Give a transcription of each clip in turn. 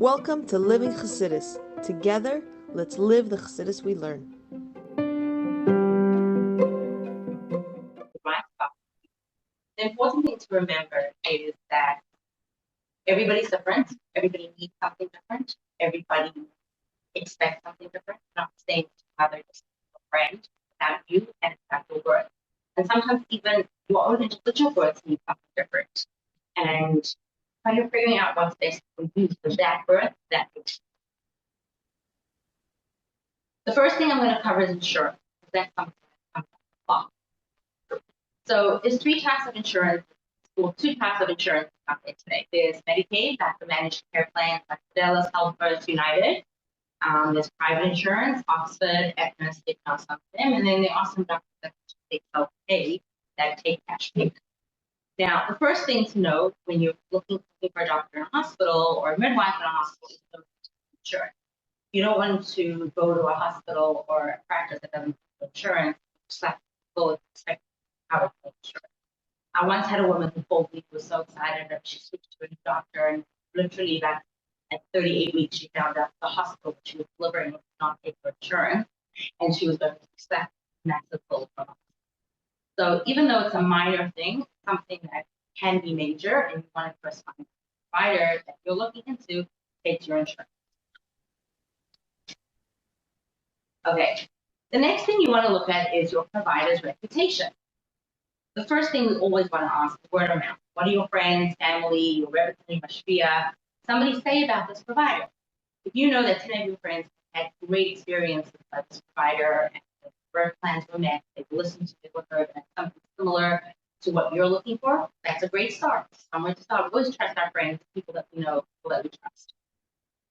Welcome to Living Chassidus. Together, let's live the Chassidus we learn. The important thing to remember is that everybody's different. Everybody needs something different. Everybody expects something different. Not saying to have a friend about you and about your birth. And sometimes even your own individual births need something different. And kind of figuring out what's best for you for that birth, that birth. The first thing I'm going to cover is insurance. That's something that comes up. So there's three types of insurance, or two types of insurance today. There's Medicaid, that's the managed care plans like Fidelis, Health First, United. There's private insurance, Oxford, Aetna, Cigna, some of them, and then there are some doctors that take self-pay that take cash pay. Now, the first thing to know when you're looking for a doctor in a hospital or a midwife in a hospital is no insurance. You don't want to go to a hospital or a practice that doesn't have insurance, just like go expect how it's insurance. I once had a woman who told me she was so excited that she switched to a new doctor, and literally at 38 weeks she found out the hospital she was delivering was not paying for insurance, and she was going to expect massive bills from us. So even though it's a minor thing, something that can be major, and you want to first find a provider that you're looking into, take your insurance. Okay, the next thing you want to look at is your provider's reputation. The first thing we always want to ask is word of mouth. What do your friends, family, your representative, mashpia, somebody say about this provider? If you know that 10 of your friends had great experiences with this provider and the birth plans were met, they've listened to it with her, and something similar to what you're looking for, that's a great start. Somewhere to start. We always trust our friends, people that we know, people that we trust.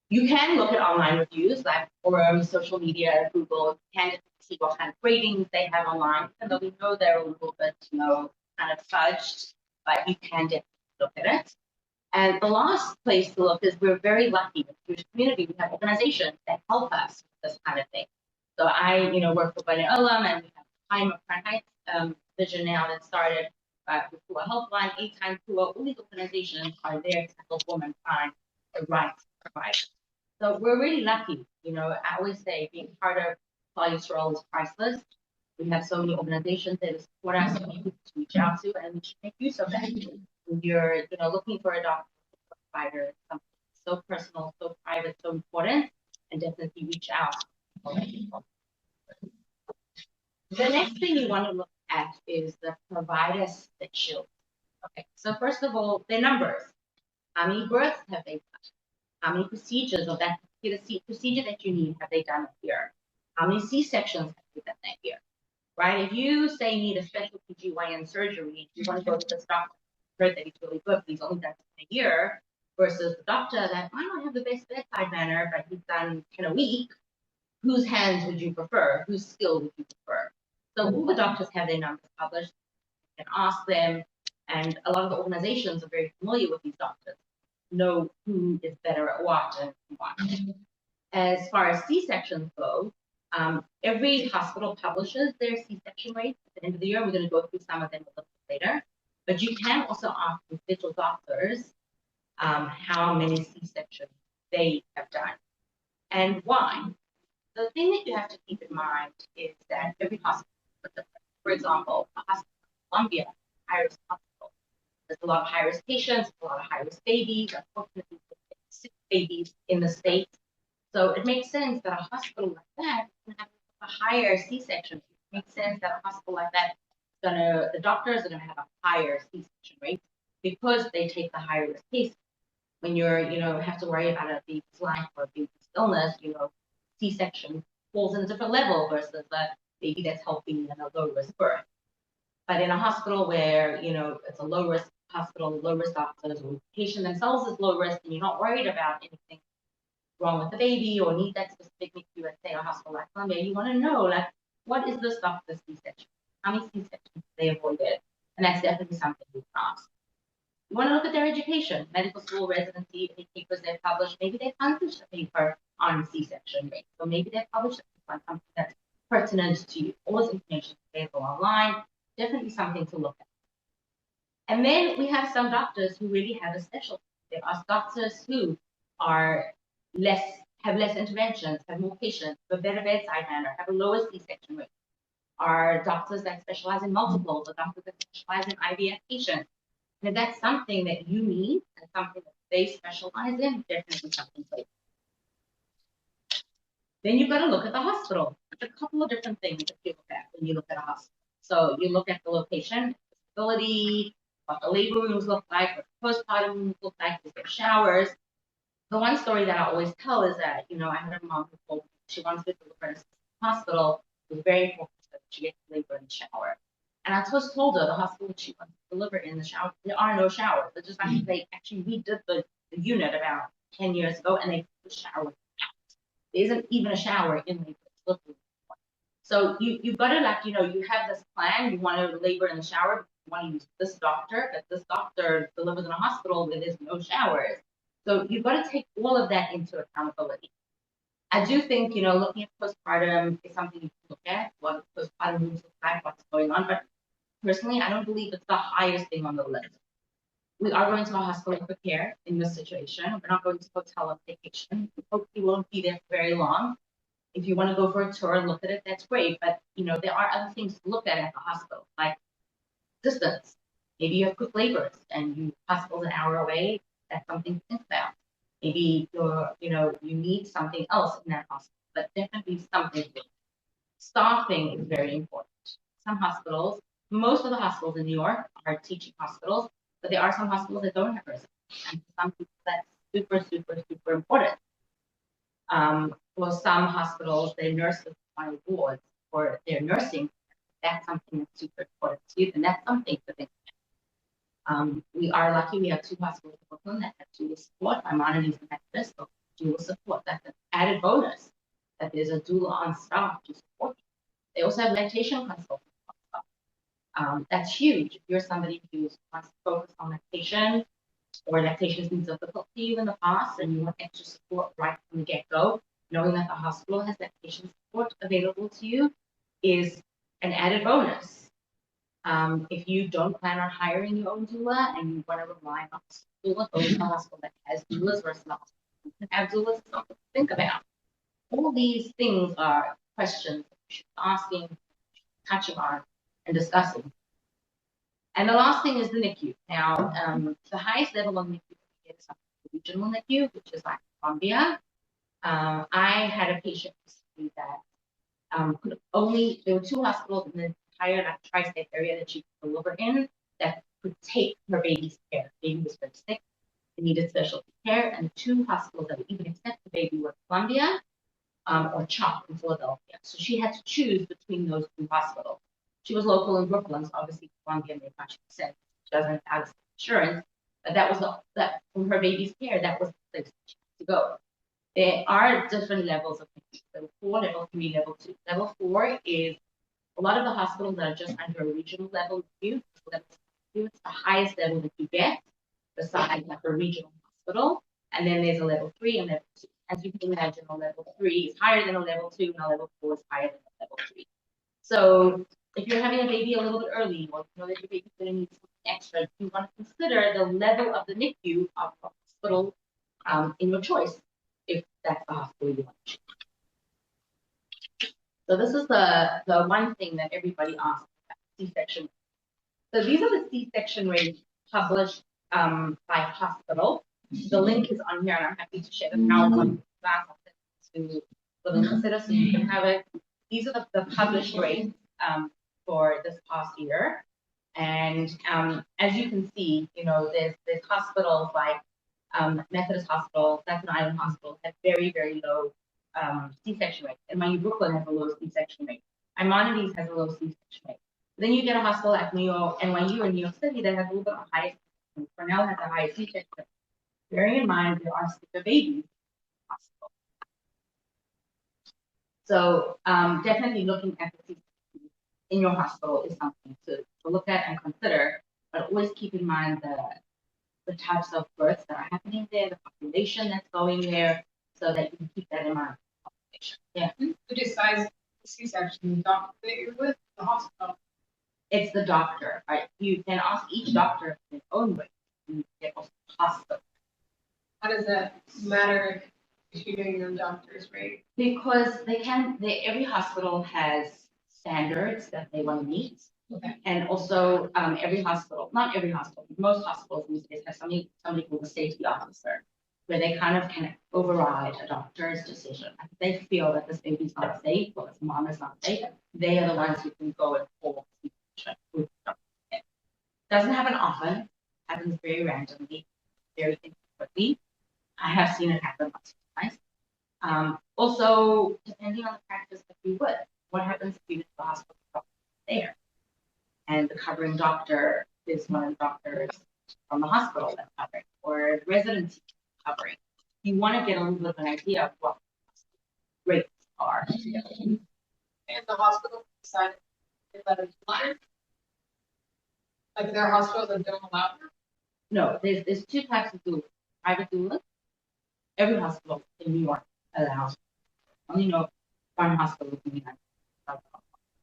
You can look at online reviews like forums, social media, Google. You can see what kind of ratings they have online, even though we know they're a little bit, kind of fudged, but you can definitely look at it. And the last place to look is we're very lucky in the Jewish community. We have organizations that help us with this kind of thing. So I, work for Bnei Olam, and we have Time of Crown Heights vision now that started with a helpline, 8 times all these organizations are there to help women find the right provider. So we're really lucky. I always say being part of Klal Yisrael is priceless. We have so many organizations that support us, so many people to reach out to, and we should make use of that. When you're, looking for a doctor, provider, something so personal, so private, so important, and definitely reach out. The next thing you want to look at is the provider that shield. Okay, so first of all, their numbers. How many births have they done? How many procedures of that procedure that you need have they done a year? How many C-sections have they done that year? Right? If you say you need a special PGYN surgery, you want to go to this doctor, heard that he's really good, but he's only done it in a year, versus the doctor that might not have the best bedside manner, but he's done in a week. Whose hands would you prefer? Whose skill would you prefer? So all the doctors have their numbers published. You can ask them, and a lot of the organizations are very familiar with these doctors, know who is better at what and what. As far as C-sections go, every hospital publishes their C-section rates at the end of the year. We're going to go through some of them a little bit later. But you can also ask individual doctors how many C-sections they have done and why. The thing that you have to keep in mind is that every hospital is different. For example, a hospital in Columbia, high-risk hospital, there's a lot of high-risk patients, a lot of high-risk babies, unfortunately, 6 babies in the States. So it makes sense that a hospital like that can have a higher C-section. It makes sense that a hospital like that the doctors are going to have a higher C-section rate because they take the higher risk cases. When you're, have to worry about a baby's life or a baby's illness, C-section falls in a different level versus a baby that's healthy and a low-risk birth. But in a hospital where, it's a low-risk hospital, low-risk doctors, or the patient themselves is low-risk, and you're not worried about anything wrong with the baby or need that specific NICU at, say, a hospital like Columbia, you want to know, what is this doctor's C-section? How many C-sections they avoided? And that's definitely something we can ask. You want to look at their education, medical school, residency, any papers they've published. Maybe they published a paper on C-section rate. So maybe they published a paper on something that's pertinent to you. All this information is available online. Definitely something to look at. And then we have some doctors who really have a specialty. There are doctors who are have less interventions, have more patients, have a better bedside manner, have a lower C-section rate, are doctors that specialize in multiples, or doctors that specialize in IVF patients. And if that's something that you need and something that they specialize in, definitely something for you. Then you've got to look at the hospital. There's a couple of different things that you look at when you look at a hospital. So you look at the location, the facility, what the labor rooms look like, what the postpartum rooms look like, is there showers. The one story that I always tell is that, I had a mom who told me she wanted to deliver in a hospital. It was very important that she gets labor in the shower. And I just told her the hospital that she wants to deliver in the shower, there are no showers. It's just like they actually redid the unit about 10 years ago, and they put the shower out. There isn't even a shower in the so you've got to you have this plan, you want to labor in the shower, you want to use this doctor, but this doctor delivers in a hospital where there's no showers. So you've got to take all of that into accountability. I do think, looking at postpartum is something you can look at, what postpartum rooms look like, what's going on, but personally, I don't believe it's the highest thing on the list. We are going to a hospital for care in this situation. We're not going to hotel on vacation. We hope you won't be there for very long. If you want to go for a tour and look at it, that's great. But, there are other things to look at the hospital, like distance. Maybe you have quick labors and you hospital's an hour away. That's something to think about. Maybe you need something else in that hospital, but definitely something. Staffing is very important. Some hospitals, most of the hospitals in New York are teaching hospitals, but there are some hospitals that don't have residents. And for some people, that's super, super, super important. For some hospitals, their nurses on boards for their nursing. That's something that's super important to you, and that's something to think about. We are lucky. We have 2 hospitals in Brooklyn that have dual support. Maimonides and Methodist, so dual support. That's an added bonus that there's a doula on staff to support you. They also have lactation consultants. That's huge. If you're somebody who wants to focus on lactation, or lactation has been difficult for you in the past, and you want extra support right from the get-go, knowing that the hospital has lactation support available to you is an added bonus. If you don't plan on hiring your own doula and you want to rely on a doula, go to a hospital that has doulas versus a hospital that have doulas, is something to think about. All these things are questions that you should be asking, touching on, and discussing. And the last thing is the NICU. Now, the highest level of NICU is the regional NICU, which is like Columbia. I had a patient that could only, there were 2 hospitals in the entire tri-state area that she could deliver in that could take her baby's care. The baby was very sick, they needed specialty care, and the 2 hospitals that would even accept the baby were Columbia or CHOP in Philadelphia. So she had to choose between those 2 hospitals. She was local in Brooklyn, so obviously Columbia made much sense. She doesn't have insurance, but that was that from her baby's care, that was the place she had to go. There are different levels of NICU. Level 4, level 3, level 2. Level 4 is a lot of the hospitals that are just under a regional level NICU. It's the highest level that you get, besides like a regional hospital. And then there's a level 3 and level 2. As you can imagine, a level 3 is higher than a level 2, and a level 4 is higher than a level 3. So if you're having a baby a little bit early, or you know that your baby's going to need something extra, you want to consider the level of the NICU of the hospital in your choice, if that's the hospital you want to choose. So this is the one thing that everybody asks about C-section. So these are the C-section rates published by hospital. The link is on here, and I'm happy to share the PowerPoint class to consider so you can have it. These are the published rates for this past year. And as you can see, there's hospitals like Methodist Hospital, Staten Island Hospital have very, very low C-section rate. And NYU Brooklyn has a low C-section rate. Maimonides has a low C-section rate. Then you get a hospital like NYU in New York City that has a little bit of a higher. Cornell has a higher C-section rate. Bearing in mind there are sicker babies in the hospital. So definitely looking at the C-section in your hospital is something to look at and consider, but always keep in mind the types of births that are happening there, the population that's going there, so that you can keep that in mind. Yeah. Who decides the C-section? The doctor that you're with, the hospital? It's the doctor, right? You can ask each doctor in their own way. You get also hospital. How does that matter Shooting your doctors, right? Because every hospital has standards that they want to meet. Okay. And also, every hospital, not every hospital, most hospitals these days have somebody called a safety officer, where they kind of can override a doctor's decision. If they feel that this baby's not safe or this mom is not safe, they are the ones who can go and call the situation. Doesn't happen often, happens very randomly, very infrequently. I have seen it happen once or twice. Also, depending on the practice that you would, what happens if you visit the hospital there? And the covering doctor is one of the doctors from the hospital that's covering, or the residency covering. You want to get a little bit of an idea of what rates are. And the hospital decided to let it fly. Like there are hospitals that don't allow it. No, there's two types of doulas. Private doulas. Every hospital in New York allows. I only know one hospital in the United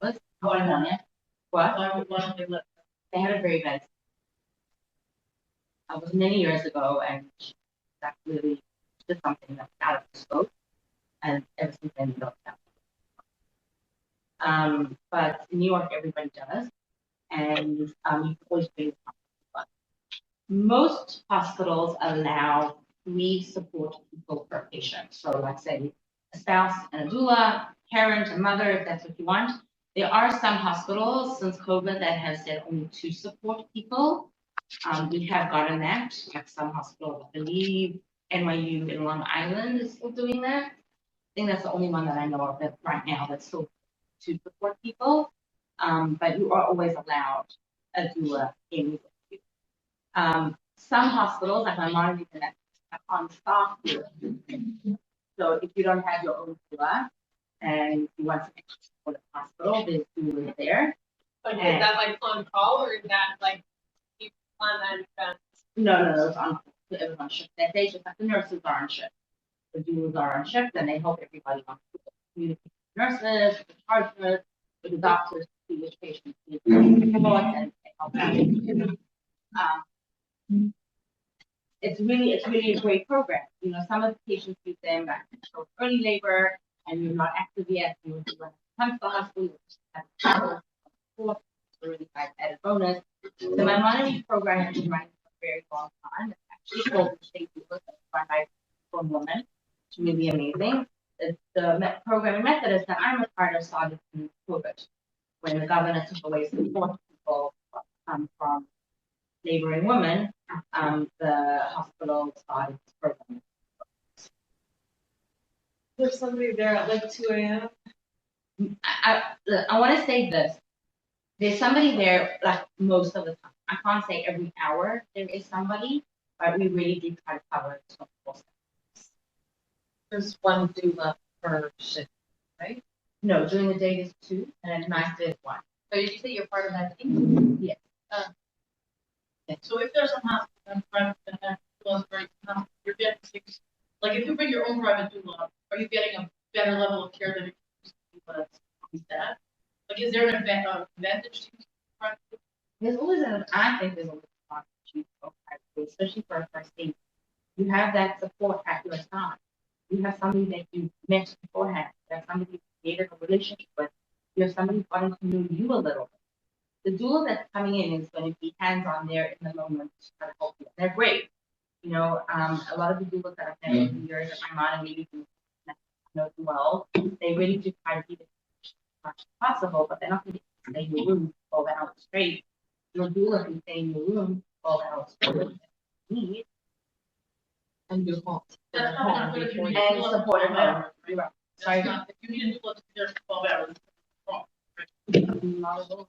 States. California. What? Why don't they let They had a very bad. It was many years ago, and that really did something that's out of the scope, and ever since then, we don't have. But in New York, everybody does, and you can always pay the hospital. Most hospitals allow 3 support people per patient. So, let's say a spouse and a doula, parent, a mother, if that's what you want. There are some hospitals since COVID that have said only 2 support people. We have gotten that, like some hospitals, I believe NYU in Long Island is still doing that. I think that's the only one that I know of that right now that's still 2 support people. But you are always allowed a doula in with you. Some hospitals, like my mom, have on staff doula. So if you don't have your own doula and you want to support the hospital, there's doula there. Like, is that like on call or is that like you plan that in advance? No, it's on everyone's shift. That day, just like the nurses are on shift. The doulas are on shift and they help everybody on communicate with the nurses, with the charge nurse, with the doctors, to see which patients need support and they help out. It's really a great program. You know, some of the patients use them back in early labor and you're not active yet. You would want to come to the hospital, you just have to travel. It's a really nice added bonus. So my monitoring program has been running for a very long time. It's actually called the State Doula, run by one woman. It's really amazing. The program in Methodist that I'm a part of started in COVID, when the governor took away support people from laboring women. The hospital started this program. There's somebody there at like 2 a.m. I want to say this. There's somebody there like most of the time. I can't say every hour there is somebody, but we really do try to cover 24/7. There's one doula per shift, right? No, during the day there's 2, and at night there's 1. So did you say you're part of that team? Yes. So if there's a hospital in front of the you're getting like if you bring your own private doula, are you getting a better level of care than if you use that? Like, is there an advantage to private? There's always I think there's always an advantage to private, especially for a first aid. You have that support at your side. You have somebody that you met beforehand. You have somebody you created a relationship with. You have somebody wanting to know you a little bit. The doula that's coming in is going to be hands-on there in the moment to try to help you. They're great. You know, a lot of the doulas that I've met over the years at my mom and maybe know them well, they really do try to keep it as much as possible, but they're not going to stay in your room 12 hours straight. Your doula can stay in your room 12 hours straight. Need And do home. and support at home. You're right. Sorry. If you need to look at there's 12 hours. Not at all.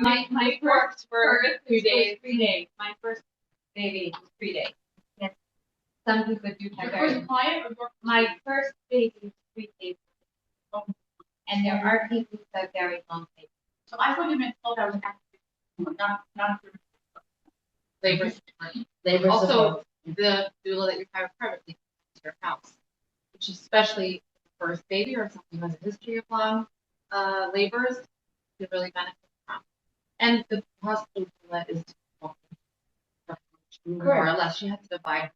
My first birth 3 days. 3 days. My first baby 3 days. Yes. Some people do Your first client or my first baby 3 days. And there are people that very long days. So I thought you meant 12 hours after, not labor. Labor Also, support. the doula that you hire privately to your house, which especially the first baby or something who has a history of long labors, you really benefit from. And the hospital doula is more or less. She has to divide.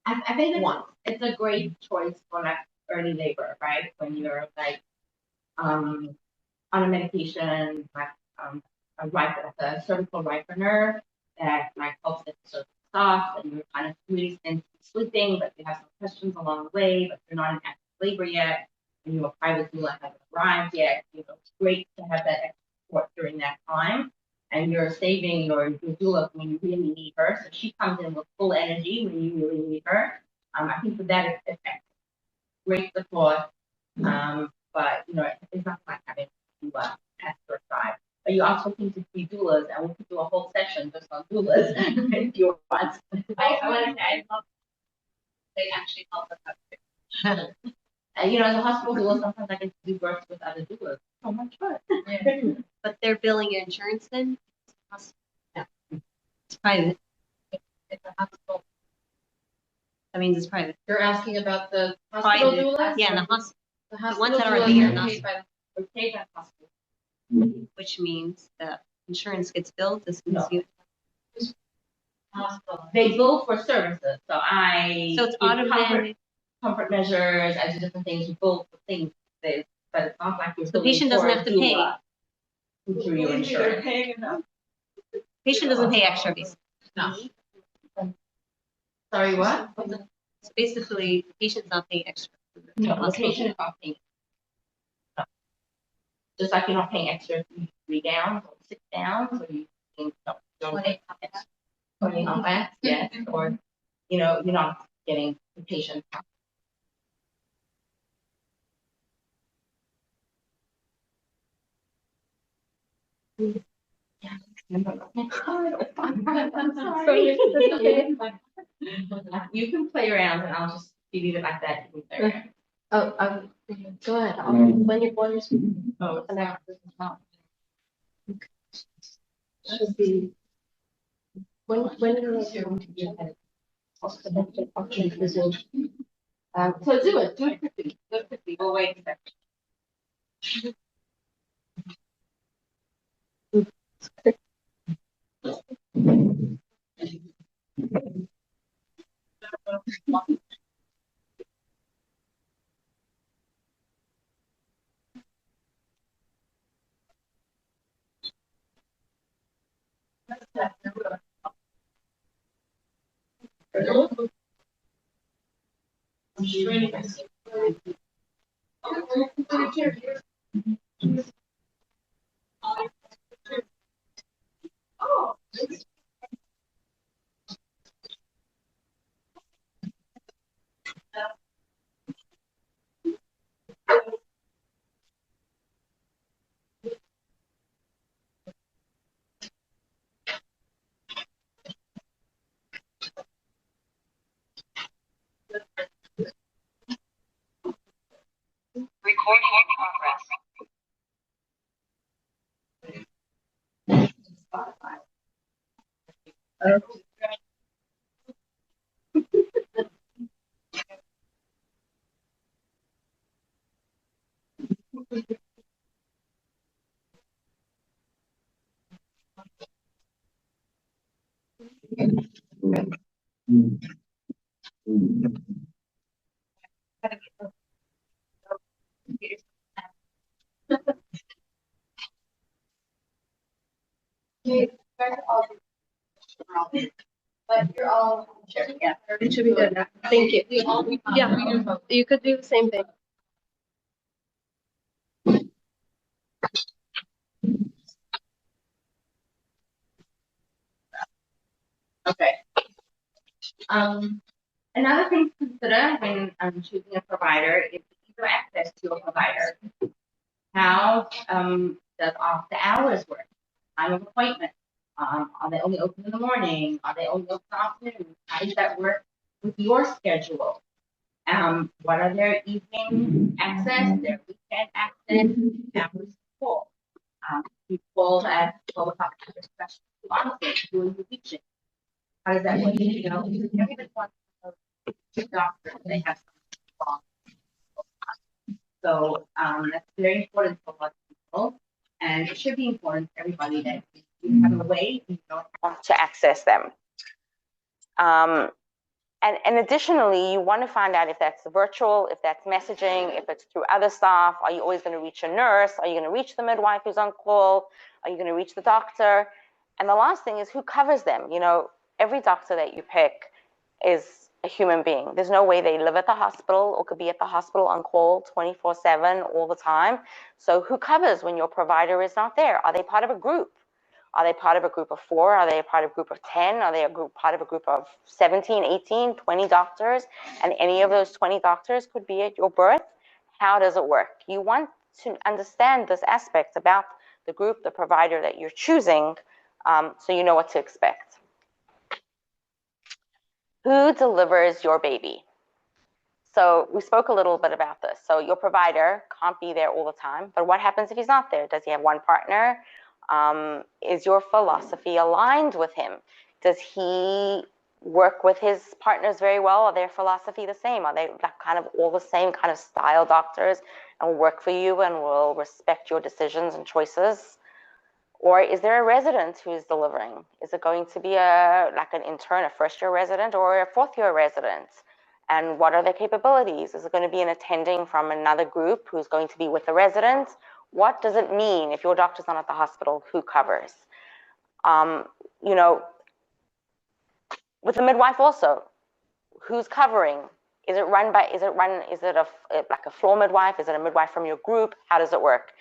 I think it's a great choice for like early labor, right? When you're like on a medication, like a cervical ripener that like helps it sort of soft, and you're kind of really sleeping, but you have some questions along the way, but you're not in active labor yet, and your private doula hasn't arrived yet. It's great to have that extra support during that time. And you're saving your doula when you really need her. So she comes in with full energy when you really need her. I think that is effective. Great support. But it's not like having a doula at your side. But you also need to be doulas, and we could do a whole session just on doulas if you want. I love they actually help us out. And as a hospital doula, sometimes I get to do births with other doulas. So much fun. Yeah. But they're billing your insurance then? No. It's private. It's a hospital. That means it's private. You're asking about the hospital Private. doulas? Yeah, and the hospital, The ones hospital that are doulas here, are not- paid by We're paid by the hospital. which means the insurance gets billed. This means No. you. the hospital. They bill for services. So I So it's give automatic. comfort measures, I do different things, you bill for things, but it's not like you're The billing patient doesn't for a have to pay. doula through your insurance. Patient doesn't pay extra, basically. No. Sorry, what? So basically, the patient's not paying extra. for the No, the hospital. patient is not paying. No. Just like you're not paying extra for 3 downs or 6 downs, or you don't pay extra. 20 on that, yes, or, you're not getting the patient. Sorry. You can play around and I'll just leave it like that. You can play around. Go ahead. When you're speaking, Oh, should be when you're going to be a function physician. so do it quickly. Do it quickly. We'll wait a second. Recording in progress. But you're all sure. Yeah, it should be good. Thank you. Yeah, you could do the same thing. Okay. Another thing to consider when choosing a provider is ease access to a provider. How does after hours work? Time of appointment. Are they only open in the morning? Are they only open in the afternoon? How does that work with your schedule? What are their evening access, their weekend access, hours full? People at 12 o'clock, especially honestly, doing the weekend. How does that work? Everybody wants to go to the doctor if they have something wrong. So that's very important for a lot of people, and it should be important for everybody that you have a way, you don't want to access them. And additionally, you want to find out if that's virtual, if that's messaging, if it's through other staff. Are you always going to reach a nurse? Are you going to reach the midwife who's on call? Are you going to reach the doctor? And the last thing is who covers them. You know, every doctor that you pick is a human being. There's no way they live at the hospital or could be at the hospital on call 24/7 all the time. So who covers when your provider is not there? Are they part of a group? Are they part of a group of 4? Are they a part of a group of 10? Are they part of a group of 17, 18, 20 doctors? And any of those 20 doctors could be at your birth. How does it work? You want to understand this aspect about the group, the provider that you're choosing, so you know what to expect. Who delivers your baby? So we spoke a little bit about this. So your provider can't be there all the time, but what happens if he's not there? Does he have one partner? Is your philosophy aligned with him? Does he work with his partners very well? Are their philosophy the same? Are they like kind of all the same kind of style doctors and will work for you and will respect your decisions and choices? Or is there a resident who is delivering? Is it going to be like an intern, a first-year resident, or a fourth-year resident? And what are their capabilities? Is it going to be an attending from another group who's going to be with the resident? What does it mean if your doctor's not at the hospital? Who covers? You know, with the midwife also, who's covering? Is it like a floor midwife? Is it a midwife from your group? How does it work?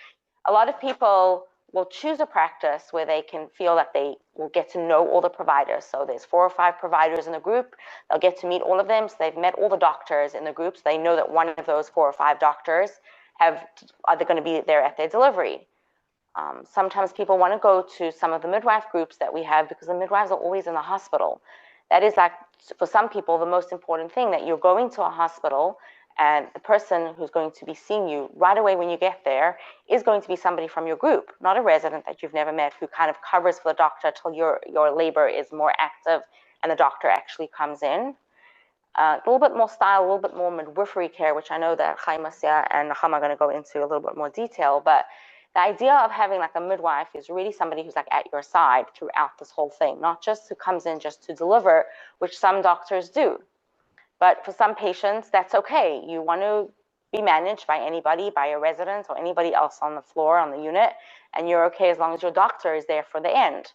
A lot of people will choose a practice where they can feel that they will get to know all the providers. So there's 4 or 5 providers in the group. They'll get to meet all of them. So they've met all the doctors in the group. So they know that one of those 4 or 5 doctors are they going to be there at their delivery. Sometimes people want to go to some of the midwife groups that we have because the midwives are always in the hospital. That is like, for some people, the most important thing, that you're going to a hospital and the person who's going to be seeing you right away when you get there is going to be somebody from your group, not a resident that you've never met who kind of covers for the doctor till your labor is more active and the doctor actually comes in. A little bit more style, a little bit more midwifery care, which I know that Chaya Musia and Nechama are going to go into a little bit more detail, but the idea of having like a midwife is really somebody who's like at your side throughout this whole thing, not just who comes in just to deliver, which some doctors do. But for some patients, that's okay. You want to be managed by anybody, by a resident or anybody else on the floor, on the unit, and you're okay as long as your doctor is there for the end.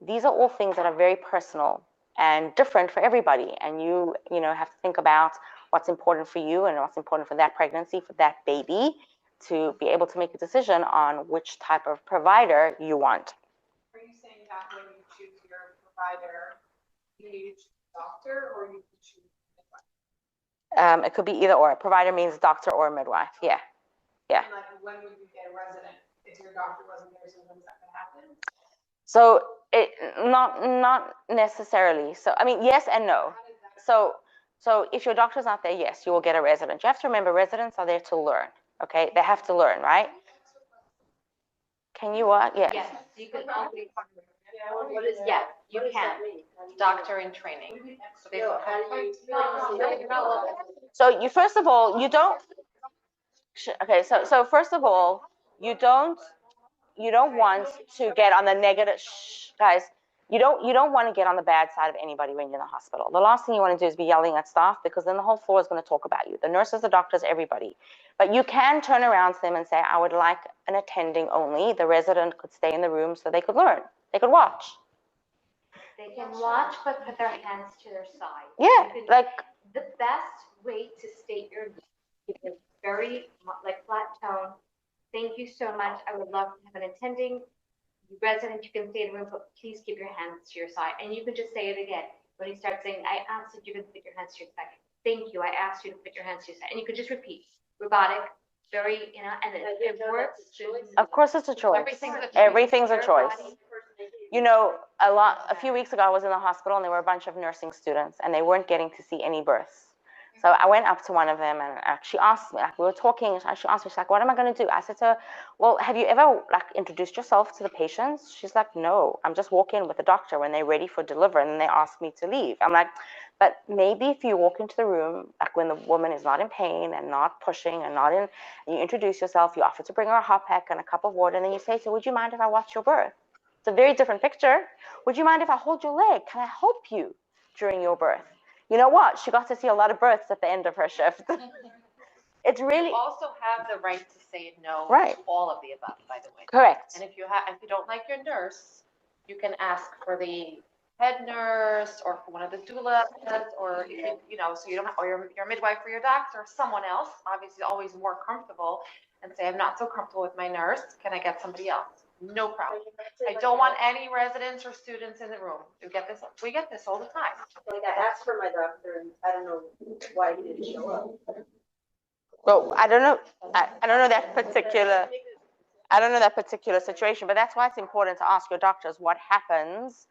These are all things that are very personal and different for everybody. And you have to think about what's important for you and what's important for that pregnancy, for that baby, to be able to make a decision on which type of provider you want. Are you saying that when you choose your provider, you need to choose a doctor or you can choose a midwife? It could be either or. Provider means doctor or midwife. Yeah. Yeah. And like, when would you get a resident? If your doctor wasn't there, so when's that going to happen? So not necessarily. So I mean, yes and no. So if your doctor's not there, yes, you will get a resident. You have to remember, residents are there to learn. Okay, they have to learn, right? Can you what? Yes. Yes, you can always. Yeah, you can. Doctor in training. So you first of all, you don't. Okay, so first of all, you don't want to get on the negative. Guys, you don't want to get on the bad side of anybody when you're in the hospital. The last thing you want to do is be yelling at staff, because then the whole floor is going to talk about you. The nurses, the doctors, everybody. But you can turn around to them and say, I would like an attending only. The resident could stay in the room so they could learn. They could watch. They can watch, but put their hands to their side. Yeah, like the best way to state your needs is very like flat tone. Thank you so much. I would love to have an attending resident. You can stay in the room, but please keep your hands to your side. And you can just say it again. When you start saying, I asked if you could put your hands to your side. Thank you. I asked you to put your hands to your side. And you could just repeat. Robotic, very, and it works. Of course it's a choice. Everything's a choice. You know, a few weeks ago I was in the hospital and there were a bunch of nursing students and they weren't getting to see any births. So I went up to one of them and she asked me, like, we were talking, she asked me, she's like, what am I going to do? I said to her, well, have you ever like introduced yourself to the patients? She's like, no, I'm just walking with the doctor when they're ready for delivery and then they ask me to leave. I'm like, but maybe if you walk into the room, like when the woman is not in pain and not pushing and not in, and you introduce yourself, you offer to bring her a hot pack and a cup of water, and then you say to her, would you mind if I watch your birth? It's a very different picture. Would you mind if I hold your leg? Can I help you during your birth? You know what? She got to see a lot of births at the end of her shift. It's really You also have the right to say no Right. to all of the above, by the way. correct. And if you don't like your nurse, you can ask for the head nurse or for one of the doulas, or if so you don't have, or your midwife or your doctor or someone else, obviously always more comfortable, and say, I'm not so comfortable with my nurse. Can I get somebody else? No problem. I don't want any residents or students in the room. We get this all the time. Like I asked for my doctor and I don't know why he didn't show up. Well, I don't know. I don't know that particular. I don't know that particular situation, but that's why it's important to ask your doctors what happens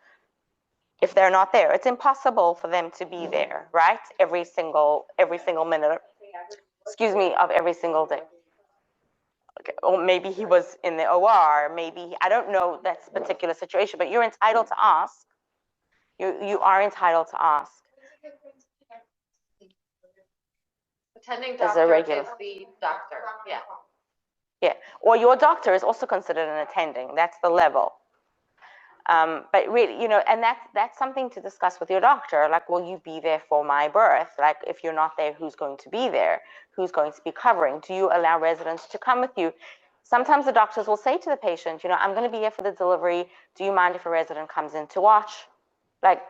if they're not there. It's impossible for them to be there, right? Every single minute, of every single day. Okay. Or maybe he was in the OR. Maybe I don't know that particular situation, but you're entitled to ask. You are entitled to ask. Attending As a doctor regular. is the doctor. Yeah. Yeah, or your doctor is also considered an attending. That's the level. But really, and that's something to discuss with your doctor. Like, will you be there for my birth? Like, if you're not there, who's going to be there? Who's going to be covering? Do you allow residents to come with you? Sometimes the doctors will say to the patient, I'm going to be here for the delivery. Do you mind if a resident comes in to watch? Like,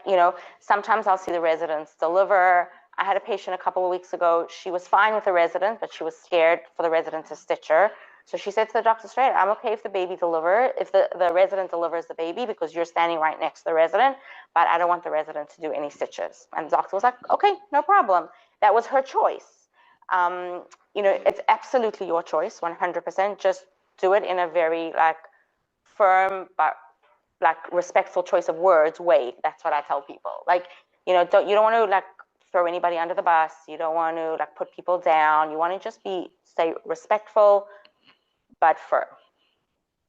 sometimes I'll see the residents deliver. I had a patient a couple of weeks ago. She was fine with the resident, but she was scared for the resident to stitch her. So she said to the doctor straight, I'm okay if the the resident delivers the baby because you're standing right next to the resident, but I don't want the resident to do any stitches. And the doctor was like, okay, no problem. That was her choice. It's absolutely your choice, 100%. Just do it in a very firm but respectful choice of words way. That's what I tell people. You don't want to throw anybody under the bus. You don't want to put people down. You want to just stay respectful but firm.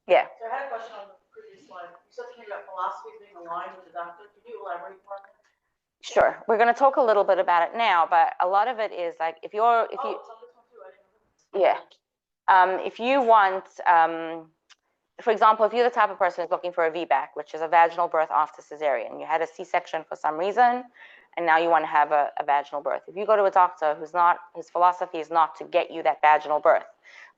Yeah. So I had a question on the previous slide. You said something about philosophy being aligned with the doctor. Can you elaborate more on that? Sure. We're going to talk a little bit about it now, but a lot of it is if you want, for example, if you're the type of person who's looking for a VBAC, which is a vaginal birth after cesarean, you had a C-section for some reason, and now you want to have a vaginal birth. If you go to a doctor his philosophy is not to get you that vaginal birth.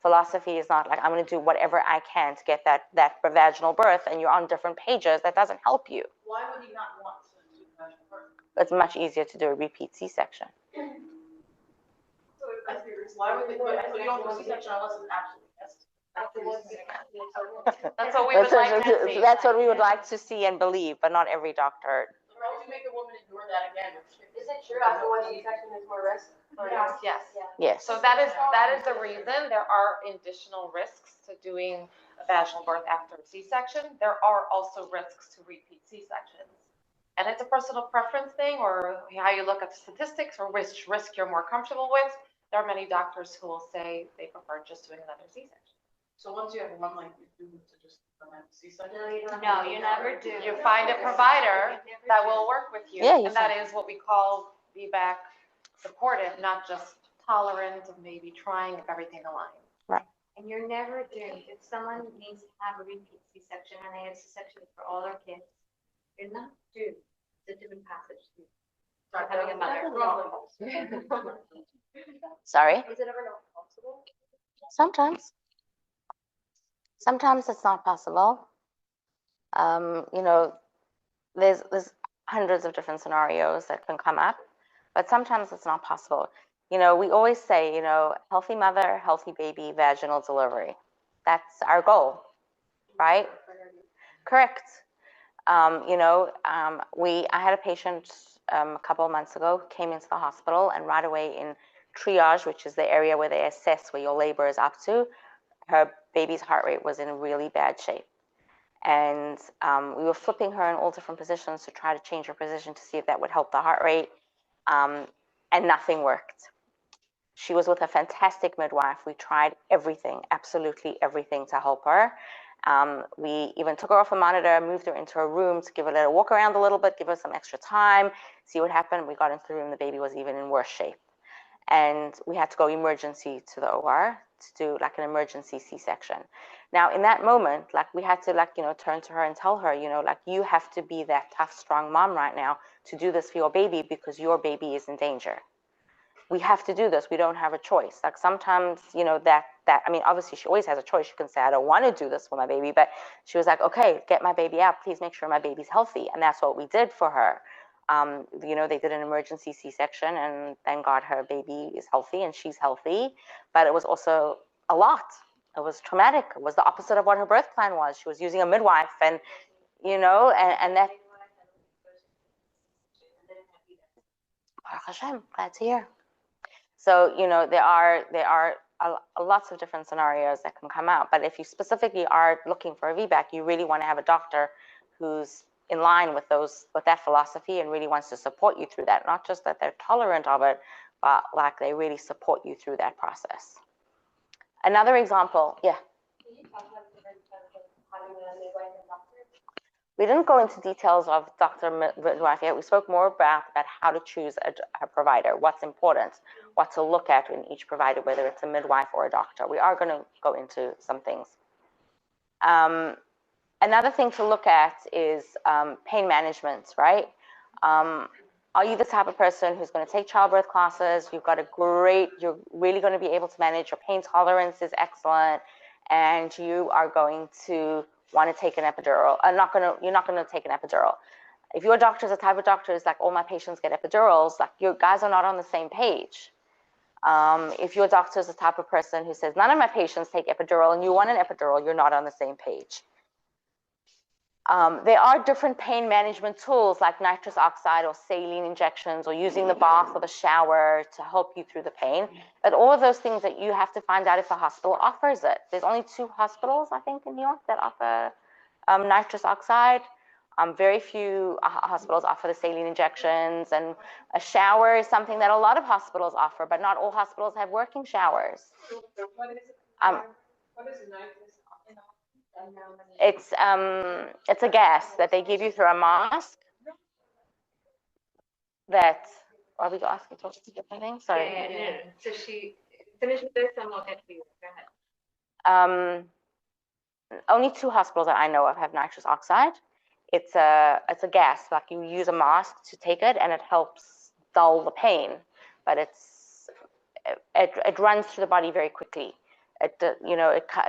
Philosophy is not I'm going to do whatever I can to get that vaginal birth, and you're on different pages. That doesn't help you. Why would he not want to do vaginal birth? It's much easier to do a repeat C-section. Why would they do it? You don't do C-section unless it's absolutely necessary. That's what we would like to see. That's what we would like to see and believe, but not every doctor. Why would you make a woman endure that again? Is it true after one C-section there's more risk? Yes. Yes. So that is the reason there are additional risks to doing a vaginal birth after a C-section. There are also risks to repeat C-sections. And it's a personal preference thing, or how you look at the statistics, or which risk you're more comfortable with. There are many doctors who will say they prefer just doing another C-section. So once you have one, you do to just have a C-section? No, you never do. You find a provider that will work with you, and that is what we call VBAC supportive, not just tolerant of maybe trying if everything aligns. Right. And you're never doing, if someone needs to have a repeat C-section and they have C-section for all their kids, you're not due. It's a different passage. Having a mother. Sorry? Is it ever not possible? Sometimes it's not possible. There's hundreds of different scenarios that can come up, but sometimes it's not possible. We always say, healthy mother, healthy baby, vaginal delivery. That's our goal, right? Correct. I had a patient a couple of months ago, came into the hospital, and right away in triage, which is the area where they assess where your labor is up to, her baby's heart rate was in really bad shape. And we were flipping her in all different positions to try to change her position to see if that would help the heart rate, and nothing worked. She was with a fantastic midwife. We tried everything, absolutely everything to help her. We even took her off a monitor, moved her into a room to let her walk around a little bit, give her some extra time, see what happened. We got into the room, the baby was even in worse shape. And we had to go emergency to the OR to do an emergency C-section. Now, in that moment, like we had to like, you know, turn to her and tell her, you know, like you have to be that tough, strong mom right now to do this for your baby because your baby is in danger. We have to do this. We don't have a choice. Like sometimes, you know, I mean, obviously she always has a choice. She can say, I don't want to do this for my baby, but she was like, okay, get my baby out. Please make sure my baby's healthy. And that's what we did for her. You know, they did an emergency C-section and thank God her baby is healthy and she's healthy, but it was also a lot. It was traumatic. It was the opposite of what her birth plan was. She was using a midwife and, you know, and that, Baruch Hashem, glad to hear. So, you know, there are lots of different scenarios that can come out. But if you specifically are looking for a VBAC, you really want to have a doctor who's in line with that philosophy and really wants to support you through that. Not just that they're tolerant of it, but like they really support you through that process. Another example, yeah. Can you talk about the different types of having a midwife and doctor? We didn't go into details of doctor midwife yet. We spoke more about how to choose a provider, what's important, what to look at in each provider, whether it's a midwife or a doctor. We are going to go into some things. Another thing to look at is pain management, right? Are you the type of person who's going to take childbirth classes? You're really going to be able to manage, your pain tolerance is excellent, and you are going to want to take an epidural. You're not going to take an epidural. If your doctor is the type of doctor is like, all my patients get epidurals, like you guys are not on the same page. If your doctor is the type of person who says, none of my patients take epidural and you want an epidural, you're not on the same page. There are different pain management tools like nitrous oxide or saline injections or using the bath or the shower to help you through the pain. But all of those things that you have to find out if the hospital offers it. There's only 2 hospitals, I think, in New York that offer nitrous oxide. Very few hospitals offer the saline injections, and a shower is something that a lot of hospitals offer, but not all hospitals have working showers. What is it? What is nitrous oxide? It's a gas that they give you through a mask. That are we asking talking to different things? Sorry. Yeah. So she finished with this and we'll get to you. Go ahead. Only 2 hospitals that I know of have nitrous oxide. It's a gas, like you use a mask to take it and it helps dull the pain, but it runs through the body very quickly. It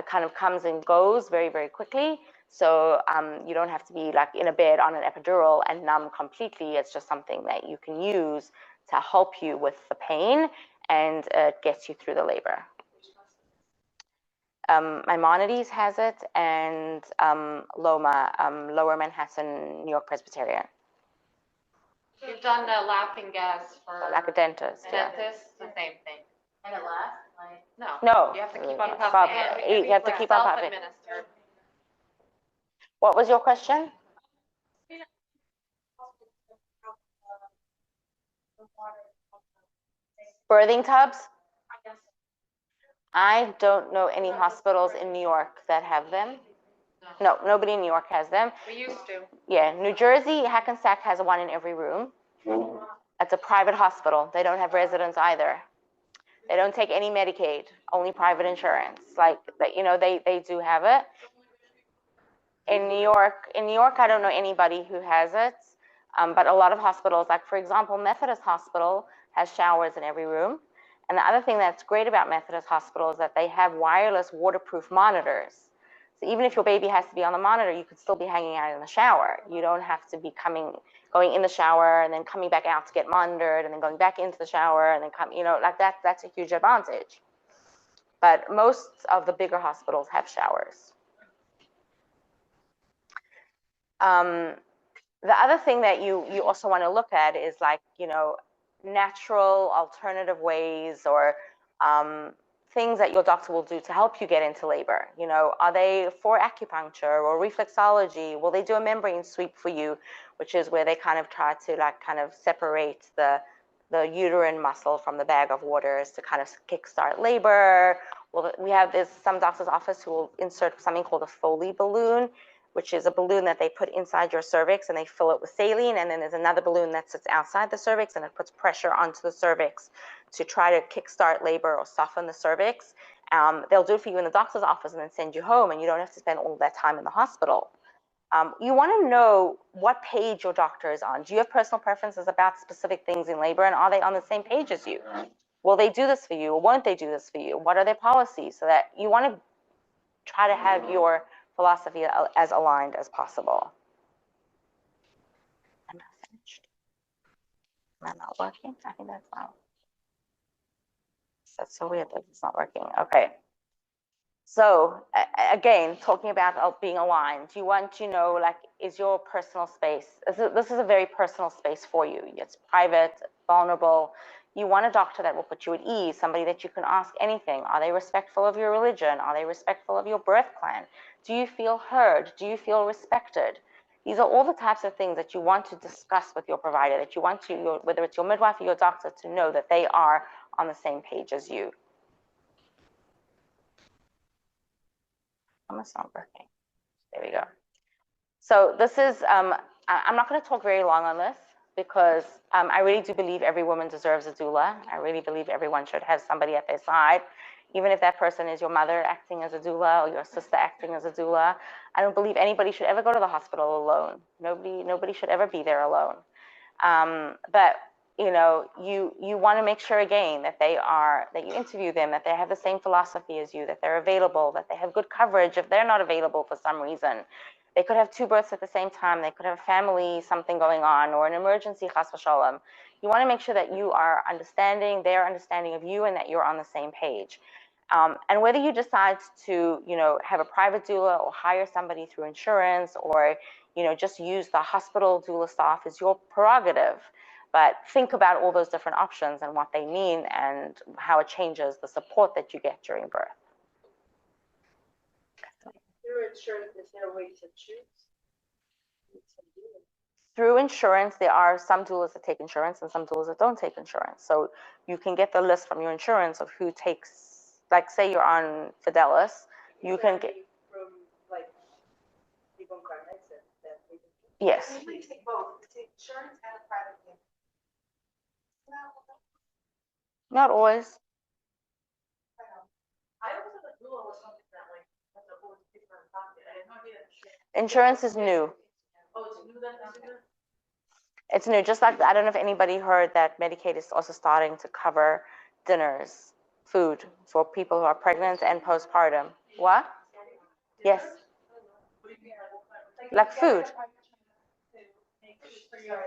kind of comes and goes very, very quickly. So you don't have to be like in a bed on an epidural and numb completely. It's just something that you can use to help you with the pain, and it gets you through the labor. Maimonides has it, and Loma, Lower Manhattan, New York Presbyterian. You've done laughing gas for Like a dentist. dentist, the same thing. And it lasts, like. No. You have to keep on puffing. You have to keep on puffing. Self-administered. What was your question? Birthing tubs? I don't know any hospitals in New York that have them. No, nobody in New York has them. We used to. Yeah, New Jersey, Hackensack has one in every room. It's a private hospital. They don't have residents either. They don't take any Medicaid, only private insurance. Like, you know, they do have it. In New York, I don't know anybody who has it, but a lot of hospitals, like for example, Methodist Hospital has showers in every room. And the other thing that's great about Methodist Hospital is that they have wireless waterproof monitors. So even if your baby has to be on the monitor, you could still be hanging out in the shower. You don't have to be going in the shower and then coming back out to get monitored and then going back into the shower and then like that's a huge advantage. But most of the bigger hospitals have showers. The other thing that you also want to look at is like, you know, natural alternative ways or things that your doctor will do to help you get into labor. You know, are they for acupuncture or reflexology? Will they do a membrane sweep for you, which is where they kind of try to like kind of separate the uterine muscle from the bag of waters to kind of kickstart labor? Well, we have some doctor's office who will insert something called a Foley balloon, which is a balloon that they put inside your cervix and they fill it with saline, and then there's another balloon that sits outside the cervix and it puts pressure onto the cervix to try to kickstart labor or soften the cervix. They'll do it for you in the doctor's office and then send you home, and you don't have to spend all that time in the hospital. You want to know what page your doctor is on. Do you have personal preferences about specific things in labor, and are they on the same page as you? Will they do this for you, or won't they do this for you? What are their policies? So that you want to try to have your philosophy as aligned as possible. Am I finished? Am I not working? I think that's not. That's so weird that it's not working. Okay. So again, talking about being aligned, you want to know, like, is your personal space, this is a very personal space for you. It's private, vulnerable. You want a doctor that will put you at ease, somebody that you can ask anything. Are they respectful of your religion? Are they respectful of your birth plan? Do you feel heard? Do you feel respected? These are all the types of things that you want to discuss with your provider, that you want to, whether it's your midwife or your doctor, to know that they are on the same page as you. Almost not working. There we go. So this is, I'm not going to talk very long on this because I really do believe every woman deserves a doula. I really believe everyone should have somebody at their side, even if that person is your mother acting as a doula or your sister acting as a doula. I don't believe anybody should ever go to the hospital alone. Nobody should ever be there alone. But you know, you want to make sure again that that you interview them, that they have the same philosophy as you, that they're available, that they have good coverage if they're not available for some reason. They could have two births at the same time. They could have family, something going on, or an emergency, chas v'shalom. You want to make sure that you are understanding, their understanding of you, and that you're on the same page. And whether you decide to, you know, have a private doula or hire somebody through insurance, or, you know, just use the hospital doula staff is your prerogative. But think about all those different options and what they mean and how it changes the support that you get during birth. Through insurance, is there a way to choose? Through insurance, there are some doulas that take insurance and some doulas that don't take insurance. So you can get the list from your insurance of who takes, like say you're on Fidelis, you can get. From like people in Carnegie that they can. Yes. You can take both, take insurance and a private thing. Not always. I always thought that doula was something that like had to always pay for in pocket. I had no idea. Insurance is new. Oh, it's new that this year? It's new. Just like, I don't know if anybody heard that Medicaid is also starting to cover dinners, food for people who are pregnant and postpartum. What? Yes. Like food. For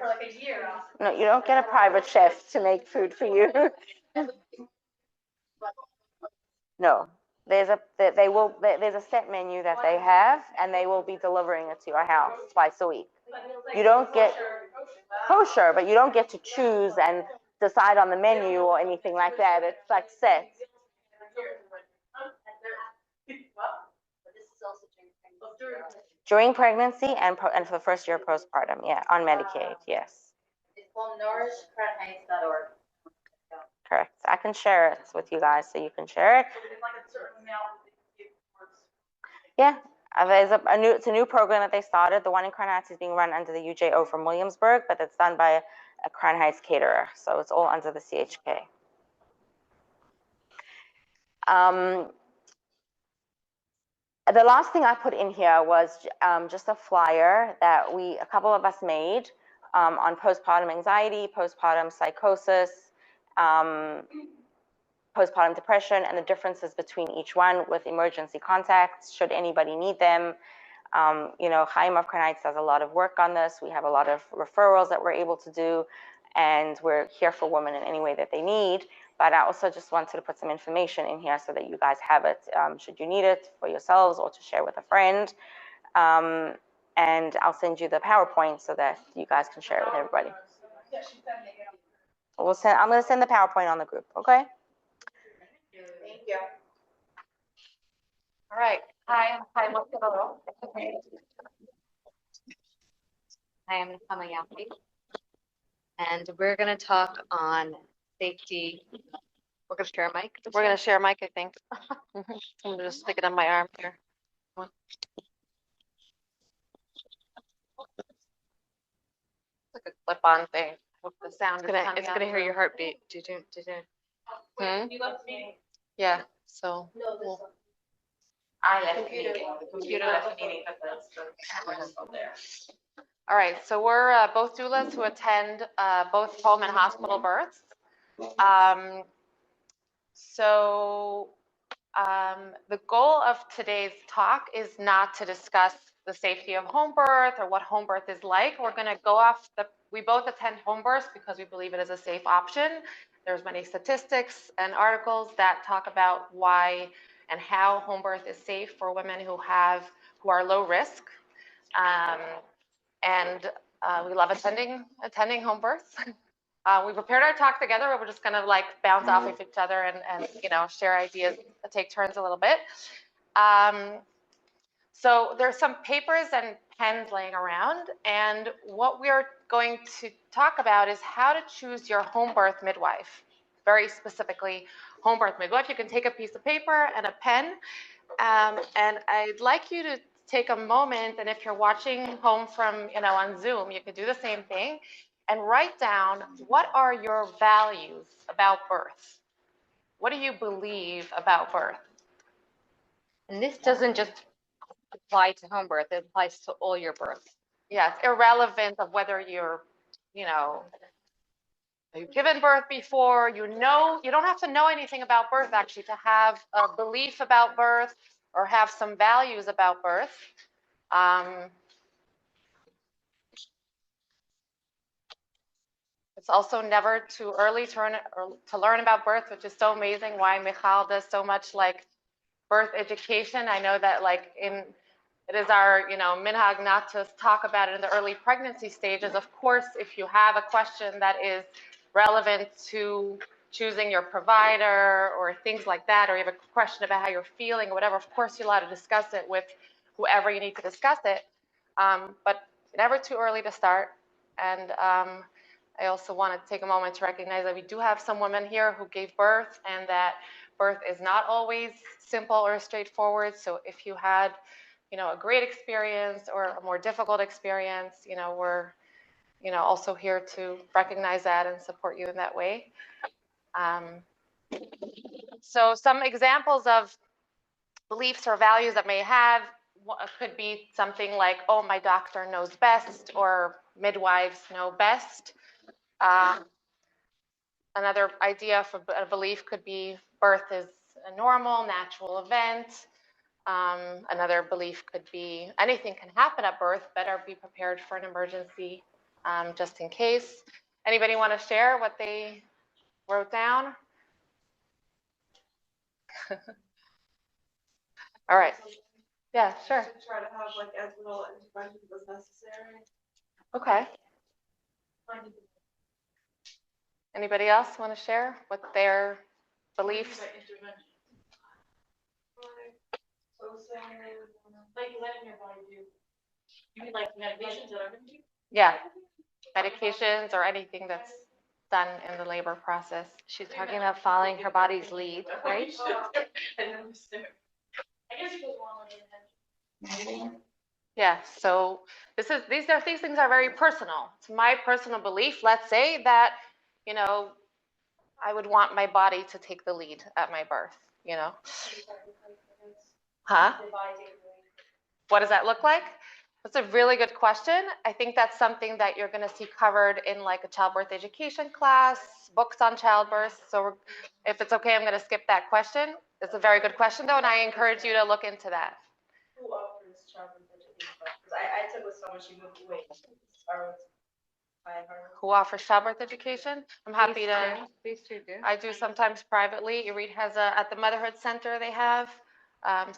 like a year. No, you don't get a private chef to make food for you. No. There's a set menu that they have, and they will be delivering it to your house twice a week. You don't get kosher, but you don't get to choose and decide on the menu or anything like that. It's like set. During pregnancy and for the first year postpartum, yeah, on Medicaid, yes. It's called nourishcurrentnights.org. Correct. I can share it with you guys so you can share it. Yeah, it's a new program that they started. The one in Crown Heights is being run under the UJO from Williamsburg, but it's done by a Crown Heights caterer, so it's all under the CHK. The last thing I put in here was just a flyer that a couple of us made on postpartum anxiety, postpartum psychosis, postpartum depression, and the differences between each one with emergency contacts, should anybody need them. You know, Chaim of Crown Heights does a lot of work on this. We have a lot of referrals that we're able to do, and we're here for women in any way that they need. But I also just wanted to put some information in here so that you guys have it, should you need it for yourselves or to share with a friend. And I'll send you the PowerPoint so that you guys can share it with everybody. I'm going to send the PowerPoint on the group, okay? Thank you. All right. Hi, I'm Baruch. Hi, I'm Nechama and we're going to talk on safety. We're going to share a mic. We're going to share a mic, I think. I'm going to just stick it on my arm here. It's like a clip-on thing. The sound it's gonna hear your heartbeat. Do. Yeah. So No, this we'll- one. I left the meeting. The computer left the meeting, but that's the camera's still there. All right, so we're both doulas who attend both home and hospital births. The goal of today's talk is not to discuss the safety of home birth or what home birth is like. We're going to go off we both attend home births because we believe it is a safe option. There's many statistics and articles that talk about why and how home birth is safe for women who are low risk. We love attending home births. We prepared our talk together, but we're just gonna like bounce off of each other and share ideas, take turns a little bit. So there's some papers and pens laying around, and what we're going to talk about is how to choose your home birth midwife. Very specifically, home birth midwife. You can take a piece of paper and a pen, and I'd like you to take a moment, and if you're watching home from, on Zoom, you could do the same thing, and write down, what are your values about birth? What do you believe about birth? And this doesn't just apply to home birth, it applies to all your births. Yes, irrelevant of whether you've given birth before, you don't have to know anything about birth actually to have a belief about birth or have some values about birth. It's also never too early to learn about birth, which is so amazing. Why Michal does so much like birth education. I know that it is our minhag not to talk about it in the early pregnancy stages. Of course, if you have a question that is relevant to choosing your provider or things like that, or you have a question about how you're feeling or whatever, of course you're allowed to discuss it with whoever you need to discuss it. But never too early to start. And I also want to take a moment to recognize that we do have some women here who gave birth, and that birth is not always simple or straightforward. So if you had, a great experience or a more difficult experience, we're, also here to recognize that and support you in that way. So some examples of beliefs or values that may have could be something like, oh, my doctor knows best, or midwives know best. Another idea for a belief could be birth is a normal, natural event. Another belief could be anything can happen at birth, better be prepared for an emergency just in case. Anybody want to share what they wrote down? All right. Yeah, sure. Try to have like as little interventions as necessary. Okay. Anybody else want to share what their beliefs? Like letting your body do. You mean like medications that are going to do? Yeah, medications or anything that's done in the labor process. She's talking about following her body's lead, right? I guess it goes along with intention. Yeah, so these things are very personal. It's my personal belief. Let's say that, I would want my body to take the lead at my birth, Huh? What does that look like? That's a really good question. I think that's something that you're going to see covered in like a childbirth education class, books on childbirth. So if it's okay, I'm going to skip that question. It's a very good question though, and I encourage you to look into that. Who offers childbirth education? Because I took with someone, she moved away. Who offers childbirth education? I'm happy to. Please do. I do sometimes privately. Irit has at the Motherhood Center they have.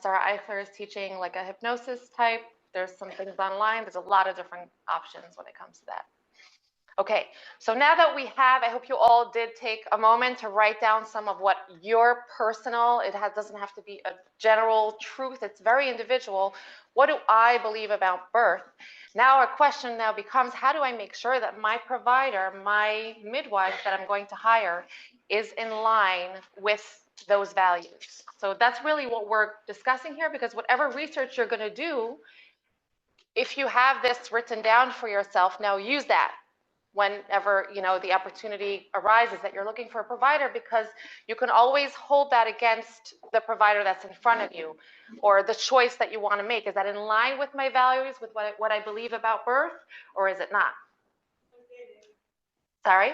Sarah Eichler is teaching like a hypnosis type. There's some things online. There's a lot of different options when it comes to that. Okay, so now that we have, I hope you all did take a moment to write down some of what your personal, doesn't have to be a general truth, it's very individual. What do I believe about birth? Now our question now becomes, how do I make sure that my provider, my midwife that I'm going to hire is in line with those values? So that's really what we're discussing here, because whatever research you're going to do, if you have this written down for yourself, now use that. whenever, you know, the opportunity arises that you're looking for a provider, because you can always hold that against the provider that's in front of you, or the choice that you want to make. Is that in line with my values, with what I believe about birth, or is it not? Sorry?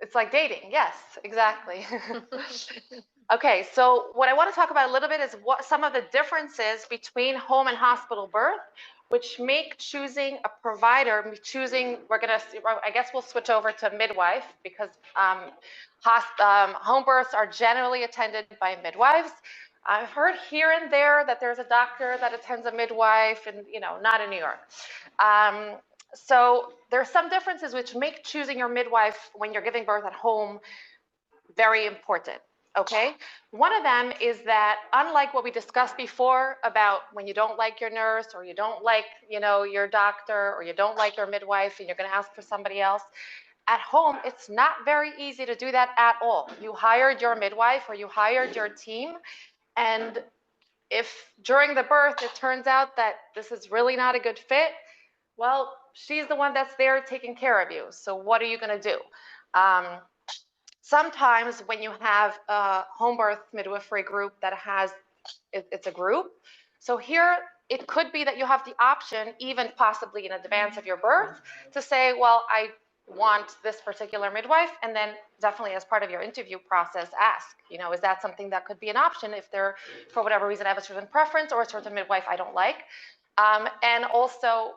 It's like dating. Yes, exactly. Okay, so what I want to talk about a little bit is what some of the differences between home and hospital birth, which make choosing a provider, I guess we'll switch over to midwife, because home births are generally attended by midwives. I've heard here and there that there's a doctor that attends a midwife, and, you know, not in New York. So there are some differences which make choosing your midwife when you're giving birth at home very important. Okay, one of them is that, unlike what we discussed before about when you don't like your nurse, or you don't like, you know, your doctor, or you don't like your midwife and you're going to ask for somebody else, at home it's not very easy to do that at all. You hired your midwife or you hired your team, and if during the birth it turns out that this is really not a good fit, well, she's the one that's there taking care of you. So what are you going to do? Sometimes when you have a home birth midwifery group that has, it's a group. So here it could be that you have the option, even possibly in advance of your birth, to say, well, I want this particular midwife, and then definitely as part of your interview process, ask, you know, is that something that could be an option if they're, for whatever reason, have a certain preference or a certain midwife I don't like. And also,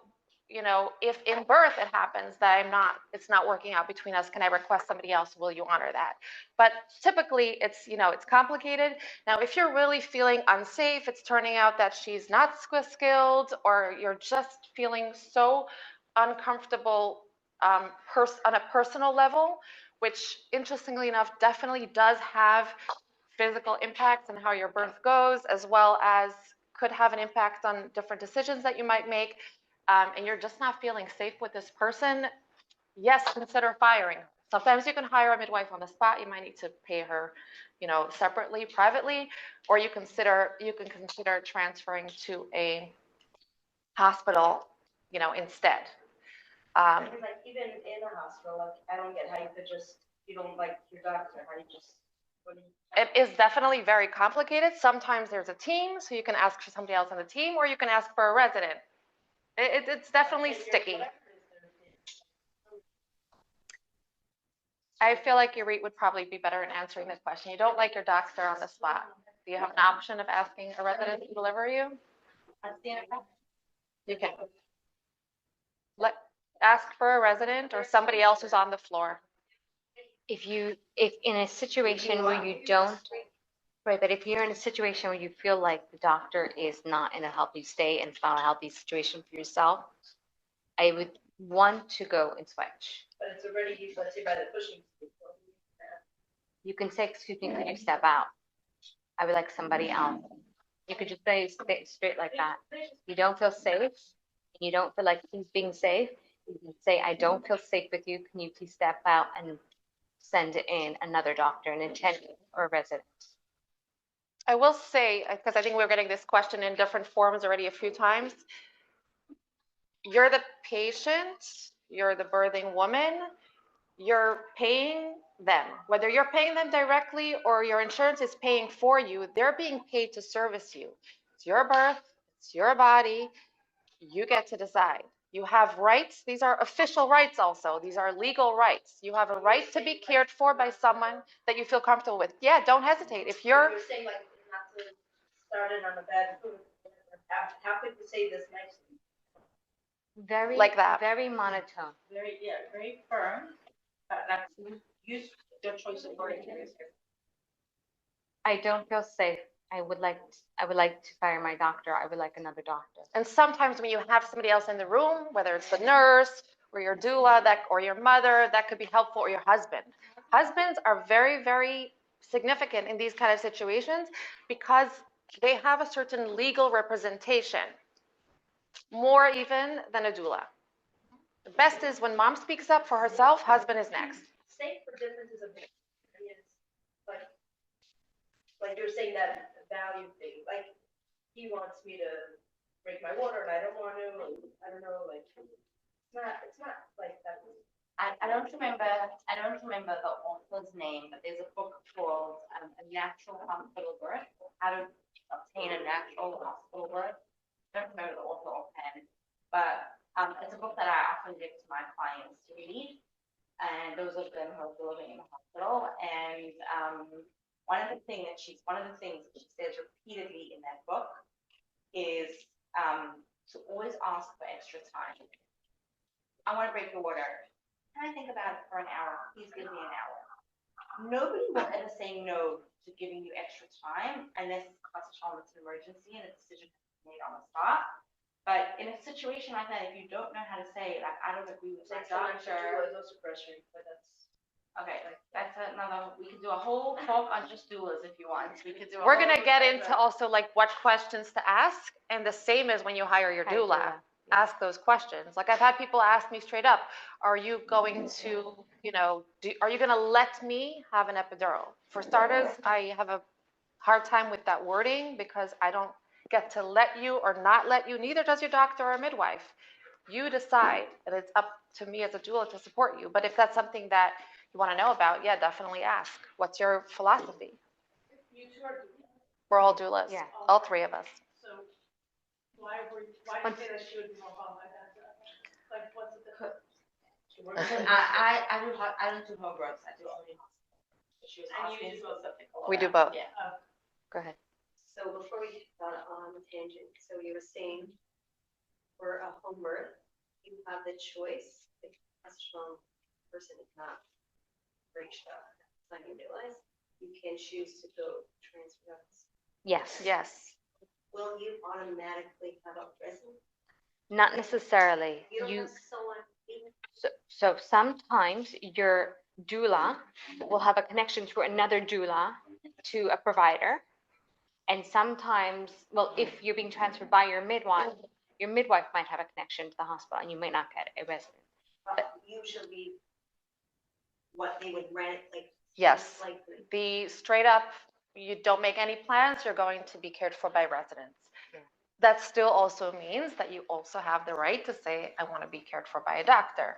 you know, if in birth it happens that it's not working out between us, can I request somebody else? Will you honor that? But typically it's, you know, it's complicated. Now, if you're really feeling unsafe, it's turning out that she's not skilled, or you're just feeling so uncomfortable on a personal level, which interestingly enough definitely does have physical impacts on how your birth goes, as well as could have an impact on different decisions that you might make, and you're just not feeling safe with this person, yes, consider firing. Sometimes you can hire a midwife on the spot. You might need to pay her, you know, separately, privately, or you can consider transferring to a hospital, you know, instead. Because like even in a hospital, like I don't get how you could just, you don't like your doctor, how you just, what do you? It is definitely very complicated. Sometimes there's a team, so you can ask for somebody else on the team, or you can ask for a resident. It's definitely sticky. I feel like Irit would probably be better in answering this question. You don't like your doctor on the spot. Do you have an option of asking a resident to deliver you? You can. Ask for a resident or somebody else who's on the floor. If in a situation where you don't, right, but if you're in a situation where you feel like the doctor is not in a healthy state and it's not a healthy situation for yourself, I would want to go and switch. But it's already, let's say by the pushing. You can say, excuse me, could you step out? I would like somebody else. You could just say straight like that. You don't feel safe, and you don't feel like he's being safe. You can say, I don't feel safe with you. Can you please step out and send in another doctor, an attendant, or a resident? I will say, because I think we're getting this question in different forms already a few times, you're the patient, you're the birthing woman, you're paying them. Whether you're paying them directly or your insurance is paying for you, they're being paid to service you. It's your birth, it's your body, you get to decide. You have rights. These are official rights also. These are legal rights. You have a right to be cared for by someone that you feel comfortable with. Yeah, don't hesitate. If you're saying like not to start it on a bad foot, how could you say this nicely? Very like that. Very monotone. Very firm. That's use your choice of wording. I don't feel safe. I would like to fire my doctor. I would like another doctor. And sometimes when you have somebody else in the room, whether it's the nurse or your doula, or your mother, that could be helpful, or your husband. Husbands are very, very significant in these kind of situations because they have a certain legal representation, more even than a doula. The best is when mom speaks up for herself, husband is next. Safe for differences of opinion. I mean, it's like you're saying that value thing. Like he wants me to break my water and I don't want to. I don't know. Like it's not like don't remember the author's name, but there's a book called A Natural Hospital Birth, How to Obtain a Natural Hospital Birth. I don't remember the author offhand, but it's a book that I often give to my clients to read, and those of them who are living in the hospital. And one of the things that she says repeatedly in that book is to always ask for extra time. I want to break your water. Can I think about it for an hour? Please give me an hour. Nobody will ever say no to giving you extra time unless it's an emergency and a decision has to be made on the spot. But in a situation like that, if you don't know how to say, like, I don't agree with my doctor. Those are frustrating, but that's. Okay, that's another, we could do a whole talk on just doulas if you want. We're gonna get into also like what questions to ask, and the same as when you hire your Hire doula. doula. Ask those questions. Like I've had people ask me straight up, are you going to, are you gonna let me have an epidural? For starters, I have a hard time with that wording because I don't get to let you or not let you, neither does your doctor or midwife. You decide, and it's up to me as a doula to support you. But if that's something that you want to know about, yeah, definitely ask. What's your philosophy? You two are doing that. We're all doulas, Yeah. all three of us. So why do you say that she would be more qualified than that? Like, what's the difference? I don't do home births. I do only hospital. She was And you asking do both. specifically. We do both. Yeah. Go ahead. So before we got on the tangent, so you were saying for a home birth, you have the choice, the professional person is not reached out, I didn't realize, you can choose to go transfer us. Yes. Yes. Will you automatically have a resident? Not necessarily. You don't have someone in. So sometimes your doula will have a connection through another doula to a provider. And sometimes, well, if you're being transferred by your midwife might have a connection to the hospital and you might not get a resident. Usually what they would rent, like. Yes. Like. The straight up, you don't make any plans, you're going to be cared for by residents. Yeah. That still also means that you also have the right to say, I want to be cared for by a doctor.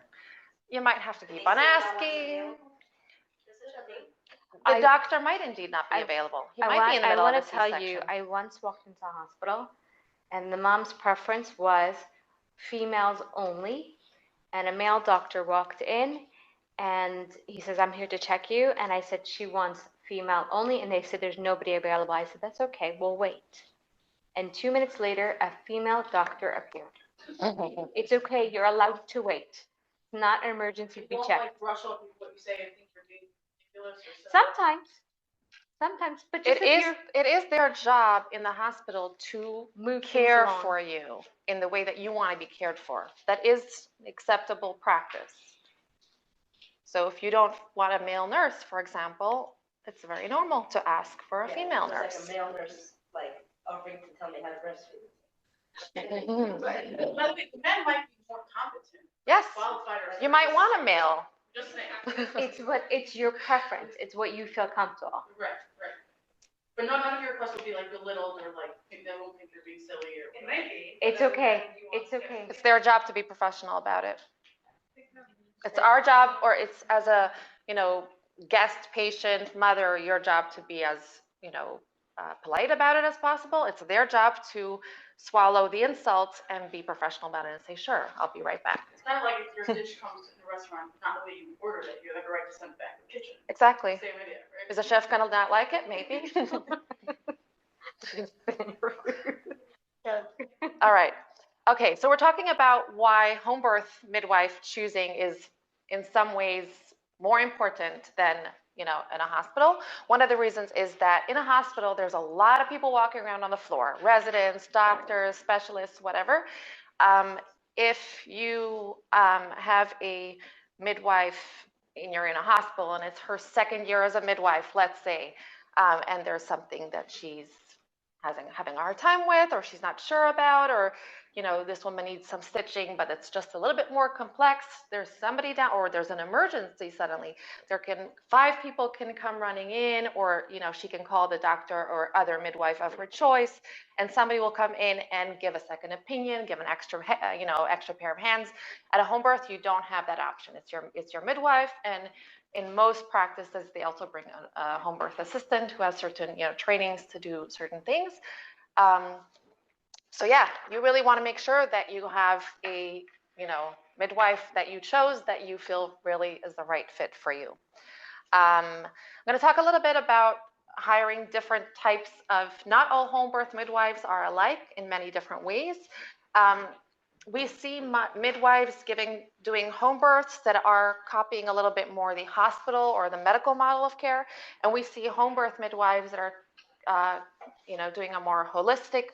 You might have to keep on asking. The doctor might indeed not be available. He might be in the middle of a C-section. I want to tell you, I once walked into a hospital and the mom's preference was females only. And a male doctor walked in and he says, I'm here to check you. And I said, she wants female only. And they said, there's nobody available. I said, that's okay, we'll wait. And 2 minutes later, a female doctor appeared. It's okay, you're allowed to wait. It's not an emergency to be won't checked. like brush off what you say and think you're being ridiculous or something. Sometimes, but just It is their job in the hospital to move care things along. for you in the way that you want to be cared for. That is acceptable practice. So if you don't want a male nurse, for example, it's very normal to ask for a female nurse. Like a male nurse, like offering to tell me how to breastfeed. By the way, the men might be more competent. Yes, Qualified or. you might want a male. Just saying. It's your preference. It's what you feel comfortable. Right. But none of your requests will be like belittled or like, they won't think you're being silly or. It might be. It's okay. It's okay. It's their job to be professional about it. It's our job, or it's as a, guest, patient, mother, your job to be as, polite about it as possible. It's their job to swallow the insults and be professional about it and say, sure, I'll be right back. It's kind of like if your dish comes in the restaurant, not the way you ordered it, you have the right to send it back to the kitchen. Exactly. Same idea, right? Is the chef gonna not like it? Maybe. All right. Okay, so we're talking about why home birth midwife choosing is in some ways more important than, in a hospital. One of the reasons is that in a hospital, there's a lot of people walking around on the floor, residents, doctors, specialists, whatever. If you have a midwife and you're in a hospital and it's her second year as a midwife, let's say, and there's something that she's having a hard time with, or she's not sure about, or you know, this woman needs some stitching, but it's just a little bit more complex. There's somebody down, or there's an emergency suddenly. 5 people can come running in, or, you know, she can call the doctor or other midwife of her choice, and somebody will come in and give a second opinion, give an extra, you know, extra pair of hands. At a home birth, you don't have that option. It's your midwife, and in most practices, they also bring a home birth assistant who has certain, you know, trainings to do certain things. So yeah, you really want to make sure that you have a, you know, midwife that you chose that you feel really is the right fit for you. I'm going to talk a little bit about hiring different types of, not all home birth midwives are alike in many different ways. We see midwives doing home births that are copying a little bit more the hospital or the medical model of care, and we see home birth midwives that are, you know, doing a more holistic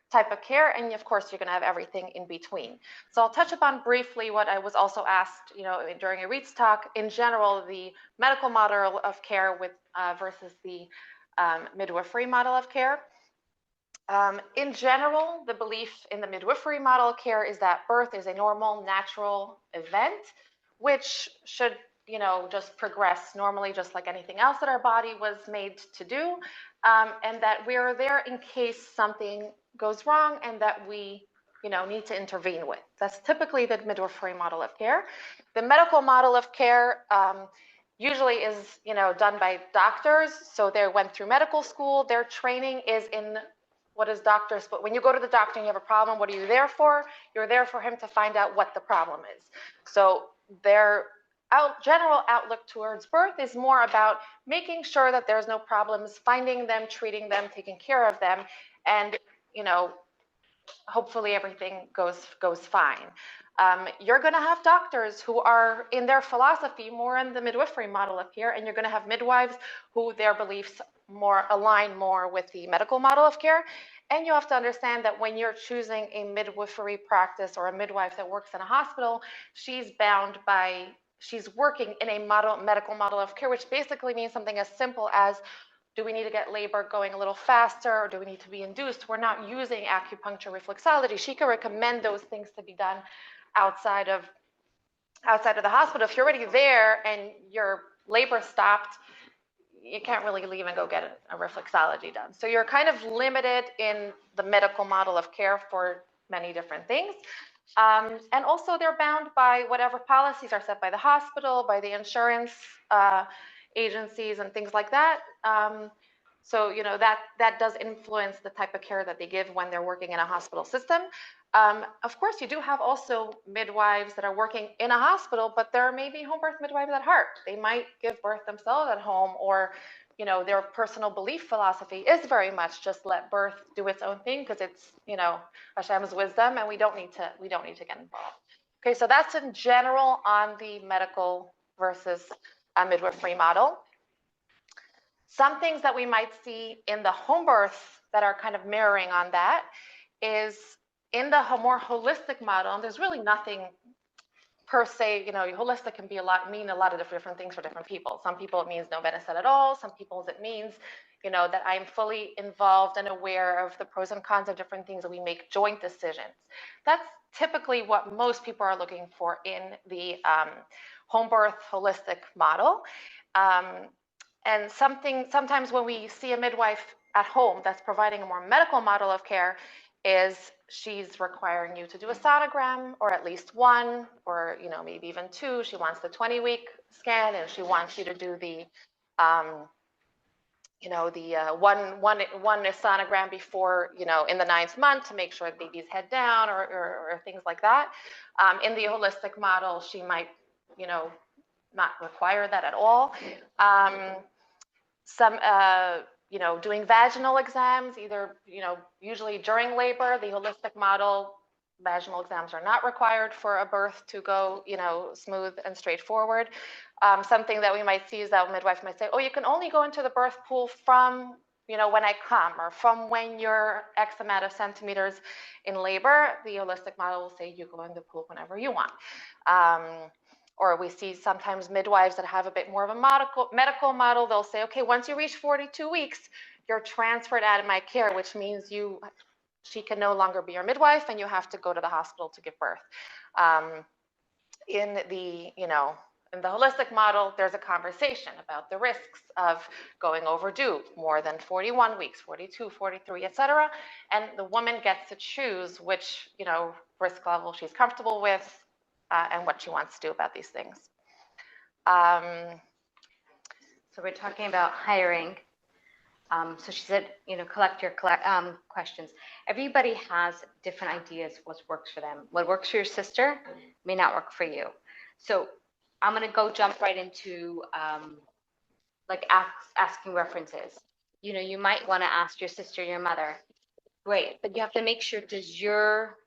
type of care, and of course you're going to have everything in between. So I'll touch upon briefly what I was also asked, you know, during Irit's talk. In general, the medical model of care with versus the midwifery model of care. In general, the belief in the midwifery model of care is that birth is a normal, natural event, which should, you know, just progress normally, just like anything else that our body was made to do, and that we're there in case something goes wrong and that we, you know, need to intervene with. That's typically the midwifery model of care. The medical model of care usually is, you know, done by doctors. So they went through medical school. Their training is in what is doctors, but when you go to the doctor and you have a problem, what are you there for? You're there for him to find out what the problem is. So their general outlook towards birth is more about making sure that there's no problems, finding them, treating them, taking care of them, and, you know, hopefully everything goes fine. You're going to have doctors who are in their philosophy more in the midwifery model of care, and you're going to have midwives who their beliefs align more with the medical model of care. And you have to understand that when you're choosing a midwifery practice or a midwife that works in a hospital, she's working in a medical model of care, which basically means something as simple as, do we need to get labor going a little faster, or do we need to be induced? We're not using acupuncture, reflexology. She can recommend those things to be done outside of the hospital. If you're already there and your labor stopped, you can't really leave and go get a reflexology done. So you're kind of limited in the medical model of care for many different things. And also they're bound by whatever policies are set by the hospital, by the insurance agencies and things like that. So, you know, that does influence the type of care that they give when they're working in a hospital system. Of course, you do have also midwives that are working in a hospital, but there may be home birth midwives at heart. They might give birth themselves at home, or, you know, their personal belief philosophy is very much just let birth do its own thing, because it's, you know, Hashem's wisdom, and we don't need to get involved. Okay, so that's in general on the medical versus midwifery model. Some things that we might see in the home birth that are kind of mirroring on that is in the more holistic model, and there's really nothing per se, you know, holistic can be mean a lot of different things for different people. Some people it means no benefit at all. Some people it means, you know, that I'm fully involved and aware of the pros and cons of different things, and we make joint decisions. That's typically what most people are looking for in the home birth holistic model. And sometimes when we see a midwife at home that's providing a more medical model of care, is she's requiring you to do a sonogram, or at least one, or, you know, maybe even two. She wants the 20-week scan, and she wants you to do the, you know, the one sonogram before, you know, in the 9th month to make sure the baby's head down, or things like that. In the holistic model, she might, you know, not require that at all. You know, doing vaginal exams, either, you know, usually during labor. The holistic model, vaginal exams are not required for a birth to go, you know, smooth and straightforward. Something that we might see is that a midwife might say, oh, you can only go into the birth pool from, you know, when I come, or from when you're X amount of centimeters in labor. The holistic model will say you go in the pool whenever you want. Or we see sometimes midwives that have a bit more of a medical model. They'll say, okay, once you reach 42 weeks, you're transferred out of my care, which means you she can no longer be your midwife and you have to go to the hospital to give birth. In the, in the holistic model, there's a conversation about the risks of going overdue, more than 41 weeks, 42, 43, et cetera. And the woman gets to choose which, risk level she's comfortable with and what she wants to do about these things. So we're talking about hiring. So she said, collect your questions. Everybody has different ideas what works for them. What works for your sister may not work for you. So I'm going to jump right into asking references. You might want to ask your sister, your mother. Great, but you have to make sure does your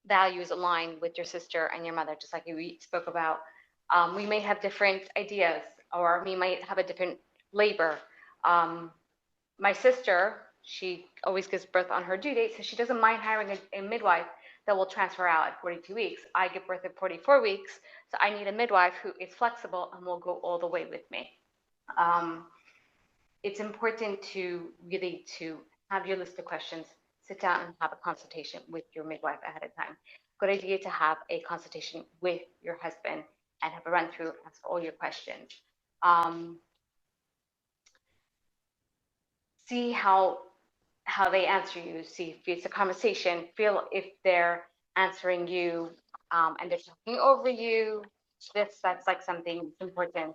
values align with your sister and your mother, just like we spoke about. We may have different ideas, or we might have a different labor. My sister, she always gives birth on her due date, so she doesn't mind hiring a midwife that will transfer out at 42 weeks. I give birth at 44 weeks, so I need a midwife who is flexible and will go all the way with me. It's important to really have your list of questions, sit down and have a consultation with your midwife ahead of time. Good idea to have a consultation with your husband and have a run through, ask all your questions. See how they answer you, see if it's a conversation, feel if they're answering you and they're talking over you. That's like something important.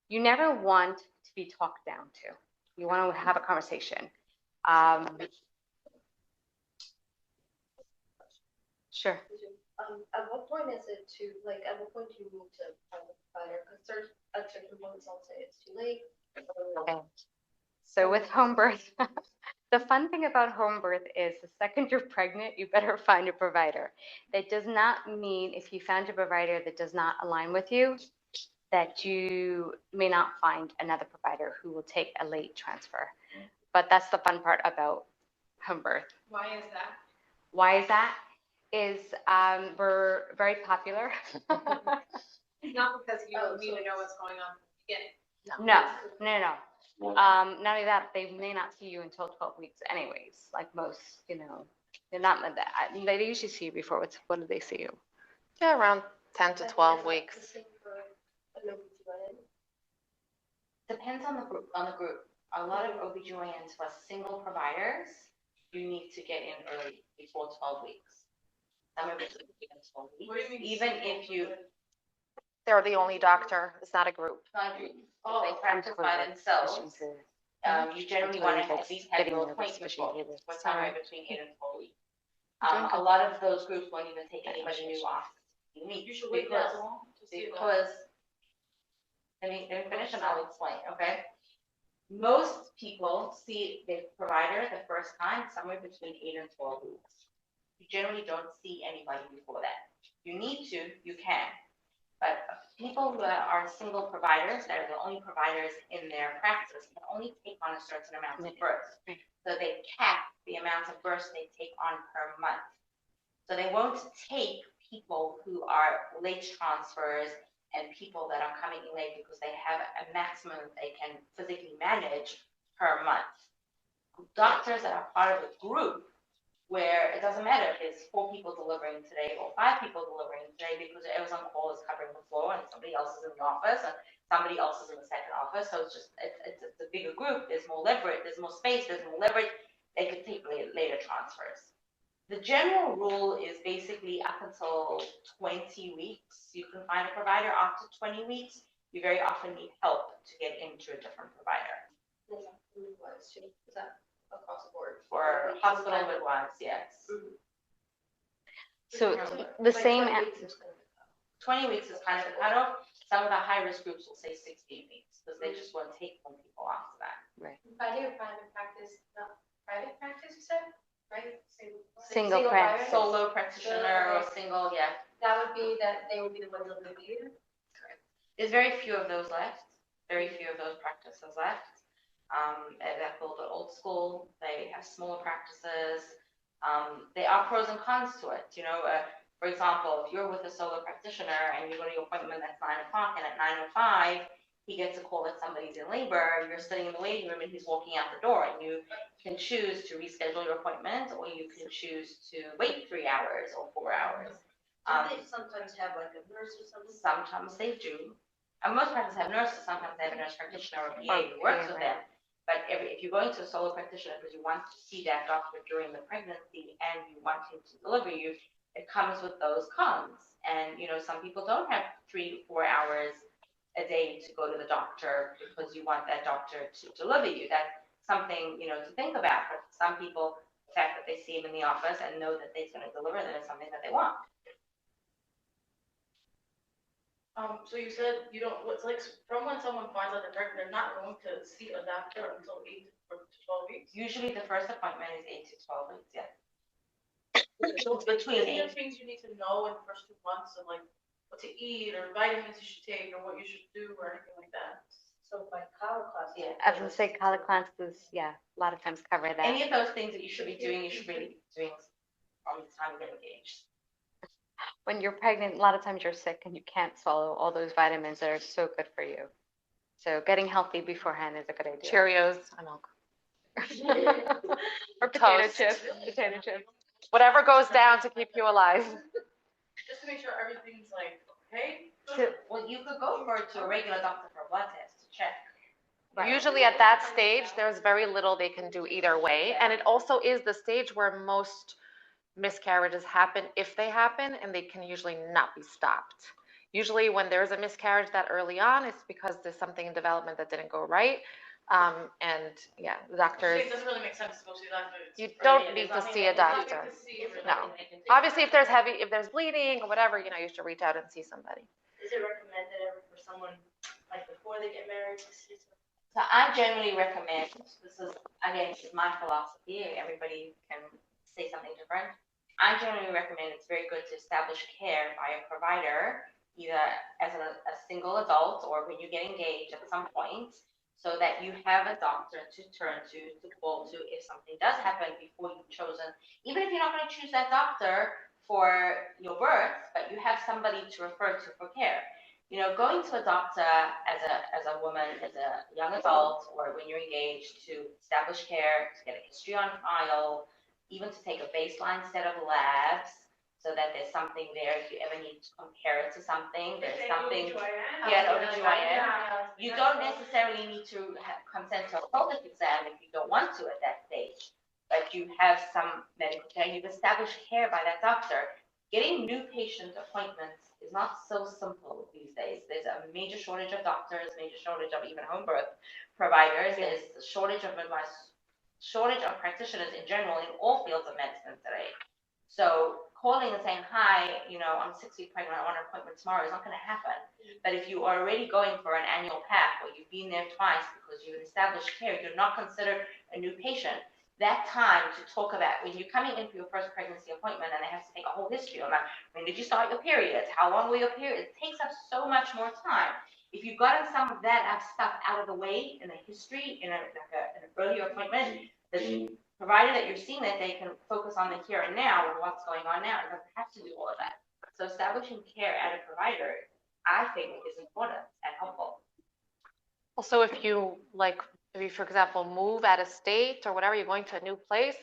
You never want to be talked down to. You want to have a conversation. Sure. At what point is it at what point do you move to private provider? Because at certain points I'll say it's too late. Okay. So with home birth, the fun thing about home birth is the second you're pregnant, you better find a provider. That does not mean if you found a provider that does not align with you, that you may not find another provider who will take a late transfer. But that's the fun part about home birth. Why is that? Why is that? We're very popular. Not because you need to know what's going on from the beginning. No. Not only that, they may not see you until 12 weeks anyways, like most, they're not like that. They usually see you before. What do they see you? Yeah, around 10 to 12 weeks. Depends on the group. A lot of OBGYNs who are single providers, you need to get in early, before 12 weeks. Somewhere between 12 weeks. What do you mean? Even if you... They're the only doctor. It's not a group. If they practice by themselves, you generally want to at least have your appointment booked for somewhere between 8 and 12 weeks. A lot of those groups won't even take anybody new after 16 weeks. You should wait that long to see because let me finish and I'll explain, okay? Most people see the provider the first time somewhere between 8 and 12 weeks. You generally don't see anybody before that. You need to, you can. But people who are single providers, that are the only providers in their practice, can only take on a certain amount of births. So they cap the amount of births they take on per month. So they won't take people who are late transfers and people that are coming in late because they have a maximum they can physically manage per month. Doctors that are part of a group where it doesn't matter if it's 4 people delivering today or 5 people delivering today because everyone's on call is covering the floor and somebody else is in the office and somebody else is in the second office. So it's a bigger group. There's more leverage. There's more space. There's more leverage. They could take later transfers. The general rule is basically up until 20 weeks. You can find a provider. After 20 weeks, you very often need help to get into a different provider. Is that across the board? For hospital midwives, yes. Mm-hmm. So the same. 20 weeks is kind of the cutoff. Some of the high-risk groups will say 16 weeks because they just won't take more people after that. Right. Private practice, not private practice, you said? Right? Single practice. Solo practitioner or single, yeah. That would be that they would be the ones that would be. Correct. There's very few of those left. Very few of those practices left. They're a little bit old school. They have smaller practices. There are pros and cons to it. For example, if you're with a solo practitioner and you go to your appointment at 9 o'clock and at 9:05 he gets a call that somebody's in labor, you're sitting in the waiting room and he's walking out the door, and you can choose to reschedule your appointment, or you can choose to wait 3 hours or 4 hours. Do they sometimes have like a nurse or something? Sometimes they do. Most practices have nurses, sometimes they have a nurse practitioner or a PA who works with them. But if you're going to a solo practitioner because you want to see that doctor during the pregnancy and you want him to deliver you, it comes with those cons. And, some people don't have 3 to 4 hours a day to go to the doctor because you want that doctor to deliver you. That's something, to think about. But for some people, the fact that they see him in the office and know that he's going to deliver them is something that they want. So you said you don't, what's like, from when someone finds out they're pregnant, they're not going to see a doctor until 8 or 12 weeks? Usually the first appointment is 8 to 12 weeks, yeah. So between is there things you need to know in the first 2 months of like what to eat or vitamins you should take or what you should do or anything like that? So by college classes. Yeah. I was gonna say college classes, yeah, a lot of times cover that. Any of those things that you should be doing, you should really be doing from the time you get engaged. When you're pregnant, a lot of times you're sick and you can't swallow all those vitamins that are so good for you. So getting healthy beforehand is a good idea. Cheerios and milk. Or potato Toast. chips. Potato chips. Whatever goes down to keep you alive. Just to make sure everything's like, okay? Well, you could go to a regular doctor for a blood test to check. Right. Usually at that stage, there's very little they can do either way. And it also is the stage where most miscarriages happen, if they happen, and they can usually not be stopped. Usually when there's a miscarriage that early on, it's because there's something in development that didn't go right. And yeah, the doctors, It doesn't really make sense to go see a doctor. you don't need to see a doctor. No. Obviously, if there's bleeding or whatever, you should reach out and see somebody. Is it recommended ever for someone, like before they get married, to see someone? So I generally recommend, this is, again, my philosophy, everybody can say something different. I generally recommend it's very good to establish care by a provider, either as a single adult or when you get engaged at some point, so that you have a doctor to turn to call to if something does happen before you've chosen, even if you're not going to choose that doctor for your birth, but you have somebody to refer to for care. Going to a doctor as a woman, as a young adult, or when you're engaged to establish care, to get a history on file, even to take a baseline set of labs so that there's something there if you ever need to compare it to something. There's something, an OBGYN. You don't necessarily need to consent to a pelvic exam if you don't want to at that stage, but you have some medical care. You've established care by that doctor. Getting new patient appointments is not so simple these days. There's a major shortage of doctors, major shortage of even home birth providers. There's a shortage of midwives, shortage of practitioners in general in all fields of medicine today. So calling and saying, hi, I'm 6 weeks pregnant, I want an appointment tomorrow is not going to happen. But if you are already going for an annual PAP or you've been there twice because you've established care, you're not considered a new patient. That time to talk about when you're coming in for your first pregnancy appointment and they have to take a whole history on that. When did you start your periods? How long were your periods? It takes up so much more time. If you've gotten some of that stuff out of the way in the history, in an earlier appointment, the provided that you're seeing that they can focus on the here and now and what's going on now. It doesn't have to do all of that. So establishing care at a provider, I think, is important and helpful. Also, if you, for example, move out of state or whatever, you're going to a new place,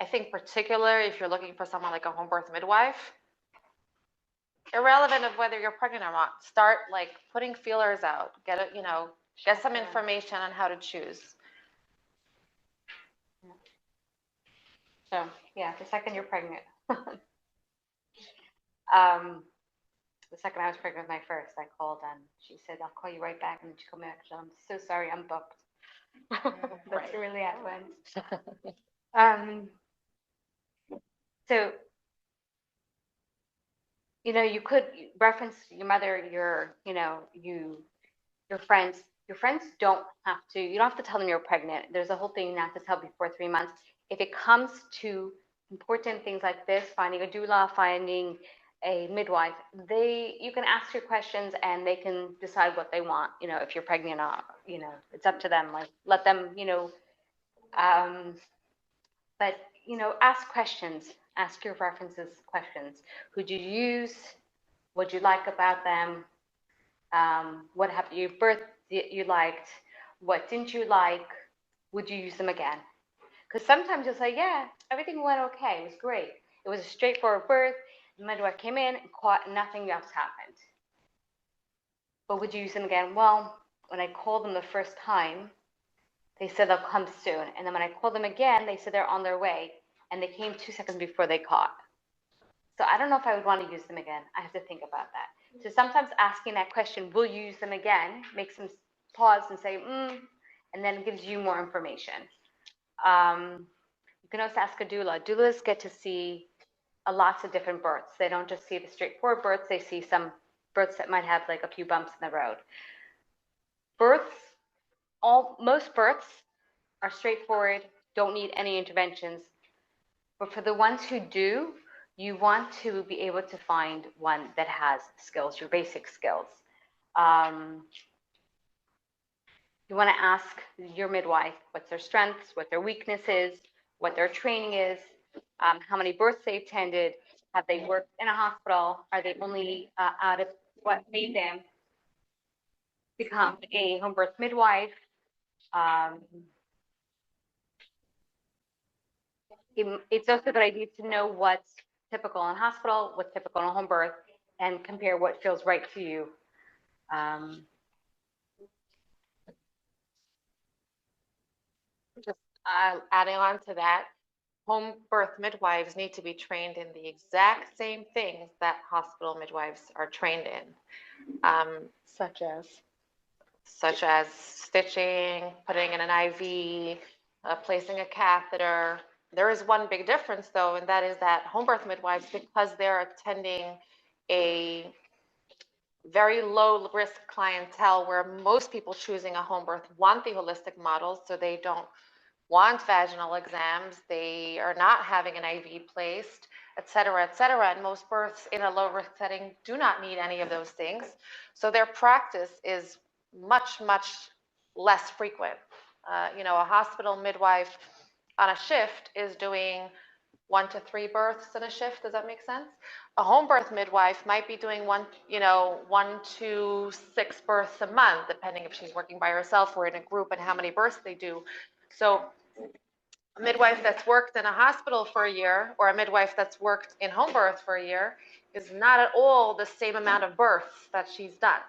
I think particularly if you're looking for someone like a home birth midwife, irrelevant of whether you're pregnant or not, start putting feelers out, get some information on how to choose. So yeah, the second you're pregnant. The second I was pregnant with my first, I called and she said, I'll call you right back. And she called me back. She said, I'm so sorry, I'm booked. That's really how it went. So, you could reference your mother, your friends. Your friends you don't have to tell them you're pregnant. There's a whole thing you have to tell before 3 months. If it comes to important things like this, finding a doula, finding a midwife, you can ask your questions and they can decide what they want. If you're pregnant or not, it's up to them. Let them, but ask questions. Ask your references questions. Who'd you use? What'd you like about them? What have you birth you liked? What didn't you like? Would you use them again? Because sometimes you'll say, yeah, everything went okay. It was great. It was a straightforward birth. The midwife came in and caught, nothing else happened. But would you use them again? Well, when I called them the first time, they said they'll come soon. And then when I called them again, they said they're on their way. And they came 2 seconds before they caught. So I don't know if I would want to use them again. I have to think about that. So sometimes asking that question, will you use them again, makes them pause and say, and then gives you more information. You can also ask a doula. Doulas get to see lots of different births. They don't just see the straightforward births. They see some births that might have like a few bumps in the road. Most births are straightforward, don't need any interventions. But for the ones who do, you want to be able to find one that has skills, your basic skills. You want to ask your midwife what's their strengths, what their weaknesses, what their training is, how many births they attended, have they worked in a hospital, are they only out of what made them become a home birth midwife. It's also a good idea to know what's typical in hospital, what's typical in home birth, and compare what feels right to you. Just adding on to that, home birth midwives need to be trained in the exact same things that hospital midwives are trained in. Such as stitching, putting in an IV, placing a catheter. There is one big difference though, and that is that home birth midwives, because they're attending a very low risk clientele where most people choosing a home birth want the holistic model, so they don't want vaginal exams, they are not having an IV placed, et cetera, and most births in a low risk setting do not need any of those things. So their practice is much, much less frequent. A hospital midwife on a shift is doing 1 to 3 births in a shift. Does that make sense? A home birth midwife might be doing 1 to 6 births a month, depending if she's working by herself or in a group and how many births they do. So a midwife that's worked in a hospital for a year or a midwife that's worked in home birth for a year is not at all the same amount of births that she's done.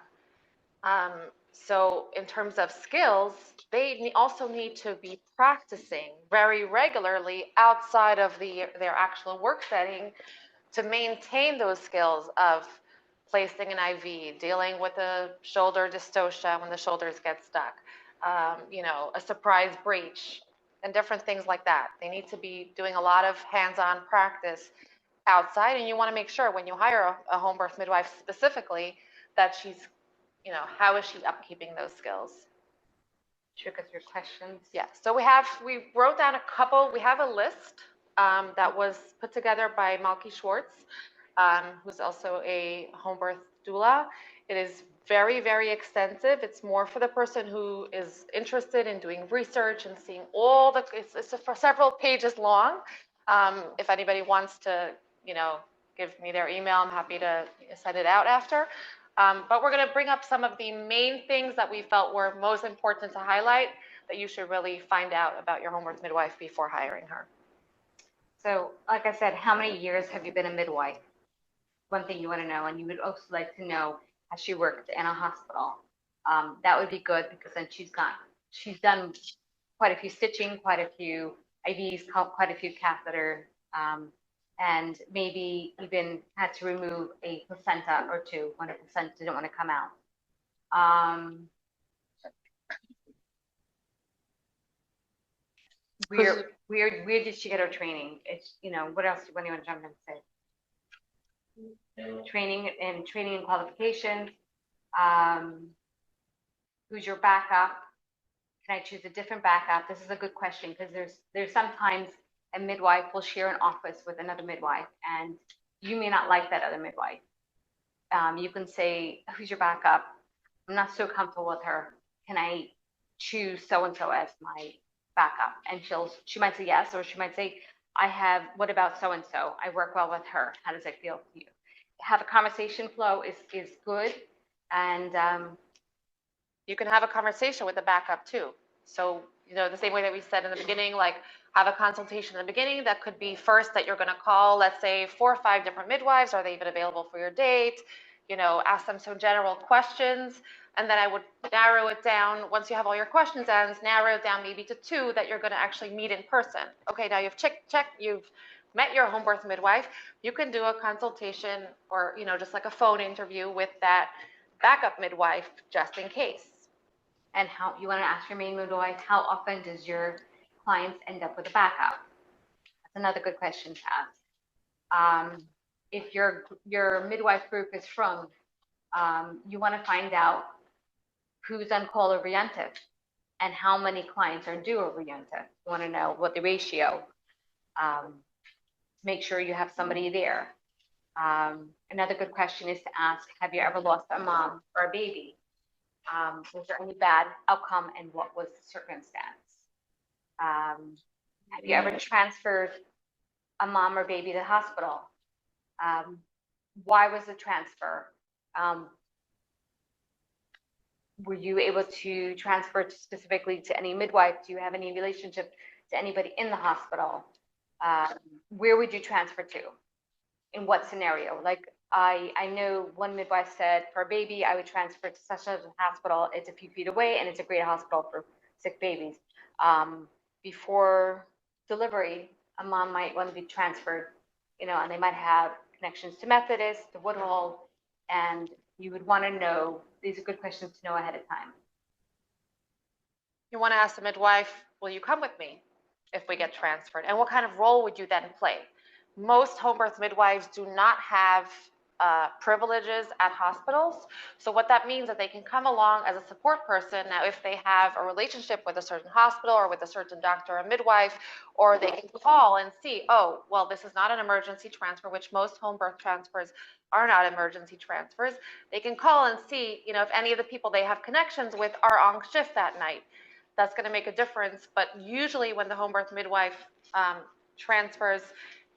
So in terms of skills, they also need to be practicing very regularly outside of their actual work setting to maintain those skills of placing an IV, dealing with a shoulder dystocia when the shoulders get stuck, a surprise breech, and different things like that. They need to be doing a lot of hands-on practice outside, and you want to make sure when you hire a home birth midwife specifically that she's, how is she upkeeping those skills? Sure, because your questions. Yeah, so we wrote down a couple. We have a list that was put together by Malky Schwartz, who's also a home birth doula. It is very, very extensive. It's more for the person who is interested in doing research and seeing all it's for several pages long. If anybody wants to, give me their email, I'm happy to send it out after. But we're going to bring up some of the main things that we felt were most important to highlight that you should really find out about your home birth midwife before hiring her. So, like I said, how many years have you been a midwife? One thing you want to know, and you would also like to know, has she worked in a hospital? That would be good because then she's done quite a few stitching, quite a few IVs, quite a few catheter, and maybe even had to remove a placenta or two when a placenta didn't want to come out. Where did she get her training? It's, what else do you want to jump in and say? Training and qualifications. Who's your backup? Can I choose a different backup? This is a good question because there's sometimes a midwife will share an office with another midwife and you may not like that other midwife. You can say, who's your backup? I'm not so comfortable with her. Can I choose so-and-so as my backup? And she might say yes, or she might say, what about so-and-so? I work well with her. How does it feel to you? Have a conversation flow is good. And you can have a conversation with the backup too. So, the same way that we said in the beginning, like have a consultation in the beginning. That could be first that you're going to call, let's say 4 or 5 different midwives. Are they even available for your date? Ask them some general questions. And then I would narrow it down, once you have all your questions answered, narrow it down maybe to 2 that you're going to actually meet in person. Okay, now you've you've met your home birth midwife. You can do a consultation or, just like a phone interview with that backup midwife just in case. And how you want to ask your main midwife, how often does your clients end up with a backup? That's another good question to ask. If your midwife group is from, you want to find out who's on call over Yontif and how many clients are due over Yontif. You want to know what the ratio. Make sure you have somebody there. Another good question is to ask, have you ever lost a mom or a baby? Was there any bad outcome and what was the circumstance? Have you ever transferred a mom or baby to the hospital? Why was the transfer? Were you able to transfer specifically to any midwife? Do you have any relationship to anybody in the hospital? Where would you transfer to? In what scenario? Like I know one midwife said, for a baby, I would transfer to such a hospital. It's a few feet away and it's a great hospital for sick babies. Before delivery, a mom might want to be transferred, and they might have connections to Methodist, to Woodhull, and you would want to know, these are good questions to know ahead of time. You want to ask the midwife, will you come with me if we get transferred? And what kind of role would you then play? Most home birth midwives do not have privileges at hospitals. So what that means is that they can come along as a support person. Now, if they have a relationship with a certain hospital or with a certain doctor or midwife, or they can call and see, oh, well, this is not an emergency transfer, which most home birth transfers are not emergency transfers. They can call and see, if any of the people they have connections with are on shift that night. That's going to make a difference. But usually when the home birth midwife transfers,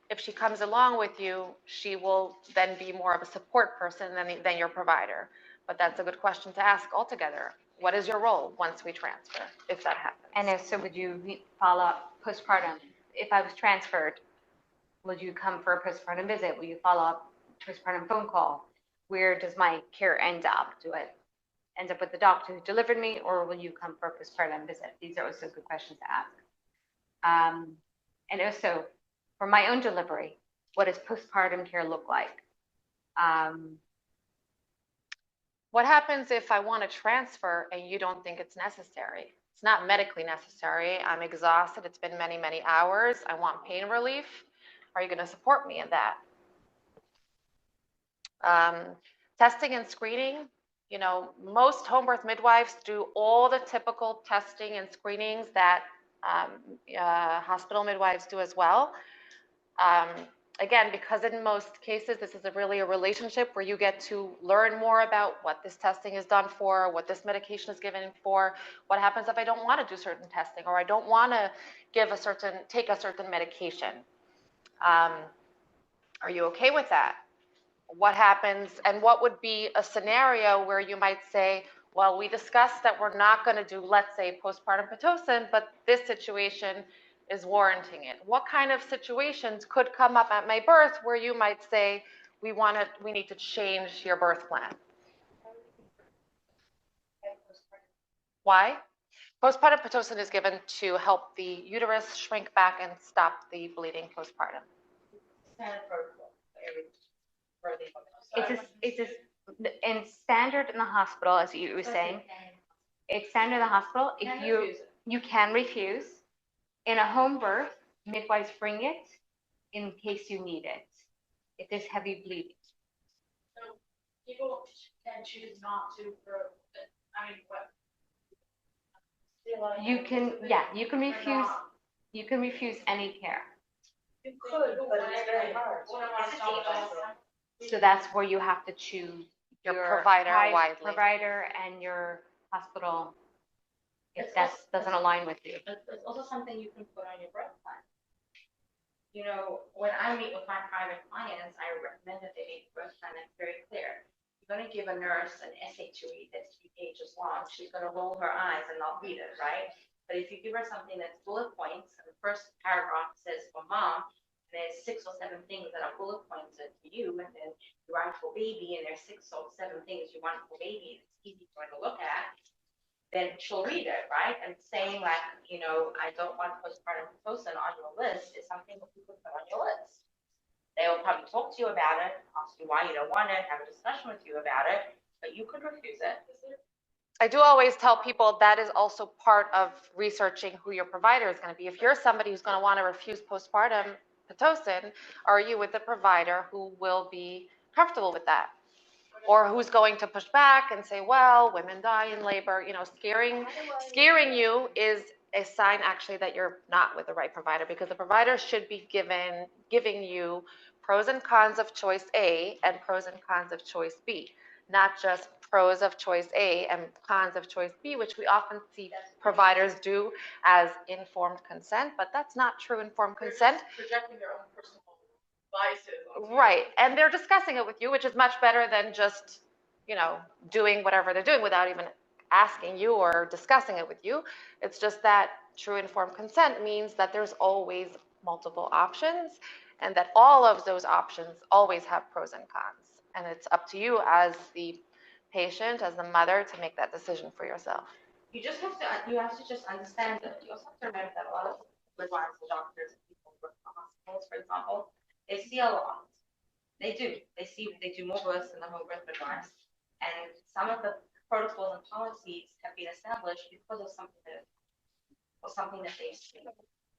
if she comes along with you, she will then be more of a support person than your provider. But that's a good question to ask altogether. What is your role once we transfer, if that happens? And if so, would you follow up postpartum? If I was transferred, would you come for a postpartum visit? Will you follow up postpartum phone call? Where does my care end up? Do I end up with the doctor who delivered me, or will you come for a postpartum visit? These are also good questions to ask. And also, for my own delivery, what does postpartum care look like? What happens if I want to transfer and you don't think it's necessary? It's not medically necessary. I'm exhausted. It's been many, many hours. I want pain relief. Are you going to support me in that? Testing and screening. Most home birth midwives do all the typical testing and screenings that hospital midwives do as well. Again, because in most cases, this is really a relationship where you get to learn more about what this testing is done for, what this medication is given for, what happens if I don't want to do certain testing, or I don't want to take a certain medication. Are you okay with that? What happens, and what would be a scenario where you might say, well, we discussed that we're not going to do, let's say, postpartum Pitocin, but this situation is warranting it. What kind of situations could come up at my birth where you might say, we need to change your birth plan? Why? Postpartum Pitocin is given to help the uterus shrink back and stop the bleeding postpartum. It's standard in the hospital, as you were saying. It's standard in the hospital. If you can refuse. In a home birth, midwives bring it in case you need it. If there's heavy bleeding. So people can choose not to You can refuse. You can refuse any care. You could, but it's very hard. So that's where you have to choose your provider widely. Provider and your hospital. If that doesn't align with you. It's also something you can put on your birth plan. When I meet with my private clients, I recommend that they make a birth plan that's very clear. going to give a nurse an essay to read that's 3 pages long, she's going to roll her eyes and not read it, right? But if you give her something that's bullet points, and the first paragraph says for mom, and there's 6 or 7 things that are bullet points to you, and then your actual baby, and there's 6 or 7 things you want for baby, it's easy for her to look at, then she'll read it, right? And saying like, I don't want postpartum Pitocin on your list is something that you could put on your list. They will probably talk to you about it, ask you why you don't want it, have a discussion with you about it, but you could refuse it. I do always tell people that is also part of researching who your provider is going to be. If you're somebody who's going to want to refuse postpartum Pitocin, are you with a provider who will be comfortable with that? Or who's going to push back and say, well, women die in labor, scaring you is a sign actually that you're not with the right provider, because the provider should be giving you pros and cons of choice A and pros and cons of choice B, not just pros of choice A and cons of choice B, which we often see providers do as informed consent, but that's not true informed consent. Projecting their own personal biases. Right, and they're discussing it with you, which is much better than just, doing whatever they're doing without even asking you or discussing it with you. It's just that true informed consent means that there's always multiple options, and that all of those options always have pros and cons. And it's up to you as the patient, as the mother, to make that decision for yourself. You have to just understand that. You also have to remember that a lot of midwives and doctors and people who work in hospitals, for example, they see a lot. They do. They do more births than the home birth midwives. And some of the protocols and policies have been established because of something that they've seen.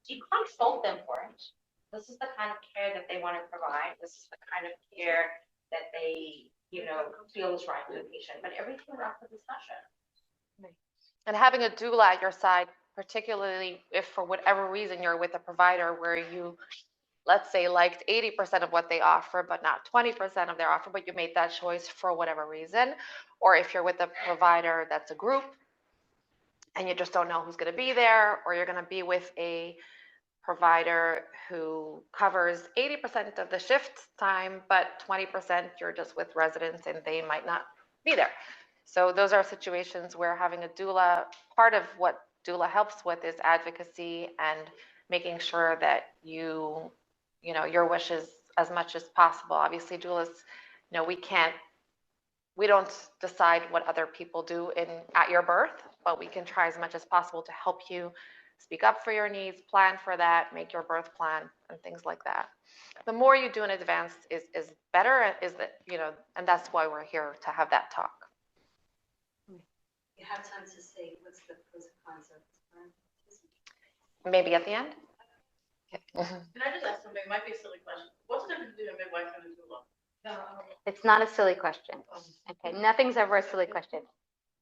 You can't fault them for it. This is the kind of care that they want to provide. This is the kind of care that they, feel is right for the patient. But everything is up for discussion. And having a doula at your side, particularly if for whatever reason you're with a provider where you, let's say, liked 80% of what they offer, but not 20% of their offer, but you made that choice for whatever reason, or if you're with a provider that's a group and you just don't know who's going to be there, or you're going to be with a provider who covers 80% of the shift time, but 20% you're just with residents and they might not be there. So those are situations where having a doula, part of what doula helps with is advocacy and making sure that your wishes as much as possible. Obviously, doulas, we don't decide what other people do at your birth, but we can try as much as possible to help you speak up for your needs, plan for that, make your birth plan, and things like that. The more you do in advance is better, and that's why we're here to have that talk. You have time to say what's the pros and cons of this. Maybe at the end? Can I just ask something? It might be a silly question. What's the difference between a midwife and a doula? It's not a silly question. Okay, nothing's ever a silly question.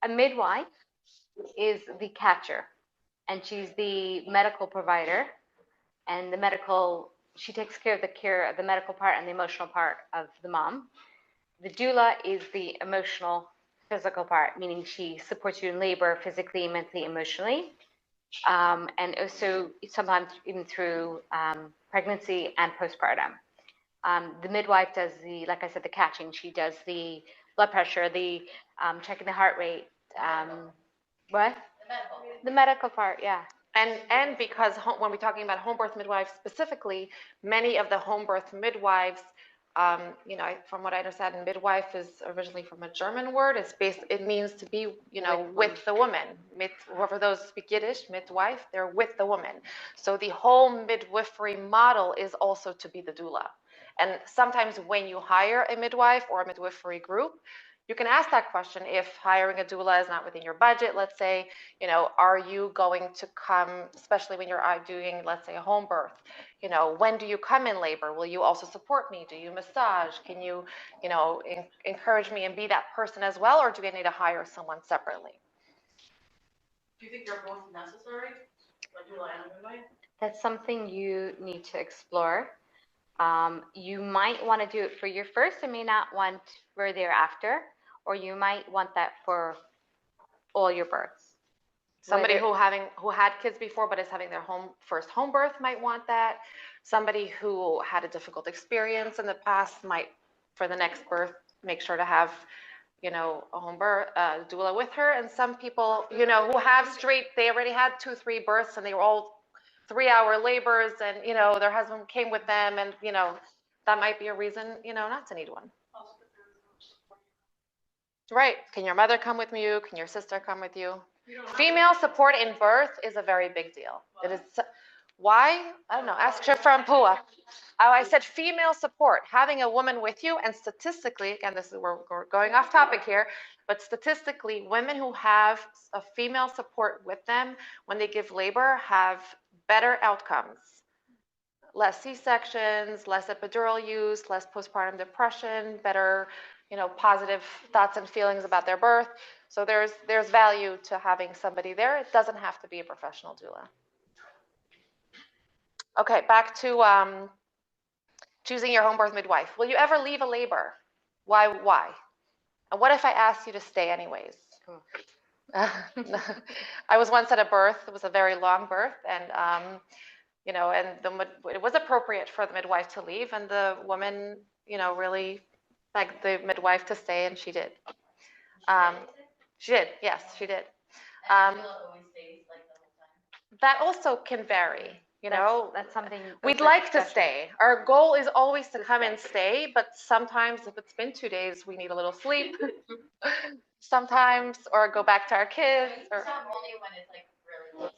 A midwife is the catcher, and she's the medical provider, and she takes care of the medical part and the emotional part of the mom. The doula is the emotional, physical part, meaning she supports you in labor, physically, mentally, emotionally, and also sometimes even through pregnancy and postpartum. The midwife does like I said, the catching. She does the blood pressure, the checking the heart rate. What? The medical part, yeah. And because when we're talking about home birth midwives specifically, many of the home birth midwives, from what I understand, midwife is originally from a German word. It means to be, with the woman. Whoever those speak Yiddish, midwife, they're with the woman. So the whole midwifery model is also to be the doula. And sometimes when you hire a midwife or a midwifery group, you can ask that question if hiring a doula is not within your budget, let's say, are you going to come, especially when you're doing, let's say, a home birth, when do you come in labor? Will you also support me? Do you massage? Can you, encourage me and be that person as well? Or do you need to hire someone separately? Do you think they're both necessary? A doula and a midwife? That's something you need to explore. You might want to do it for your first and may not want for thereafter, or you might want that for all your births. Somebody who had kids before but is having their first home birth might want that. Somebody who had a difficult experience in the past might, for the next birth, make sure to have a home birth doula with her, and some people, who have they already had 2-3 births, and they were all 3-hour labors, and their husband came with them, and that might be a reason, not to need one. Right? Can your mother come with you? Can your sister come with you? Female support in birth is a very big deal. It is. Why? I don't know. Ask her from Pua. I said female support, having a woman with you, and statistically, again, we're going off topic here, but statistically, women who have a female support with them when they give labor have better outcomes. Less C-sections, less epidural use, less postpartum depression, better, positive thoughts and feelings about their birth. So there's value to having somebody there. It doesn't have to be a professional doula. Okay, back to choosing your home birth midwife. Will you ever leave a labor? Why? And what if I asked you to stay anyways? I was once at a birth. It was a very long birth, and it was appropriate for the midwife to leave, and the woman, really begged the midwife to stay, and she did. She did, yes, she did. That also can vary. That's something we'd like to stay. Our goal is always to come and stay, but sometimes if it's been 2 days, we need a little sleep. Sometimes, or go back to our kids. Or only when it's really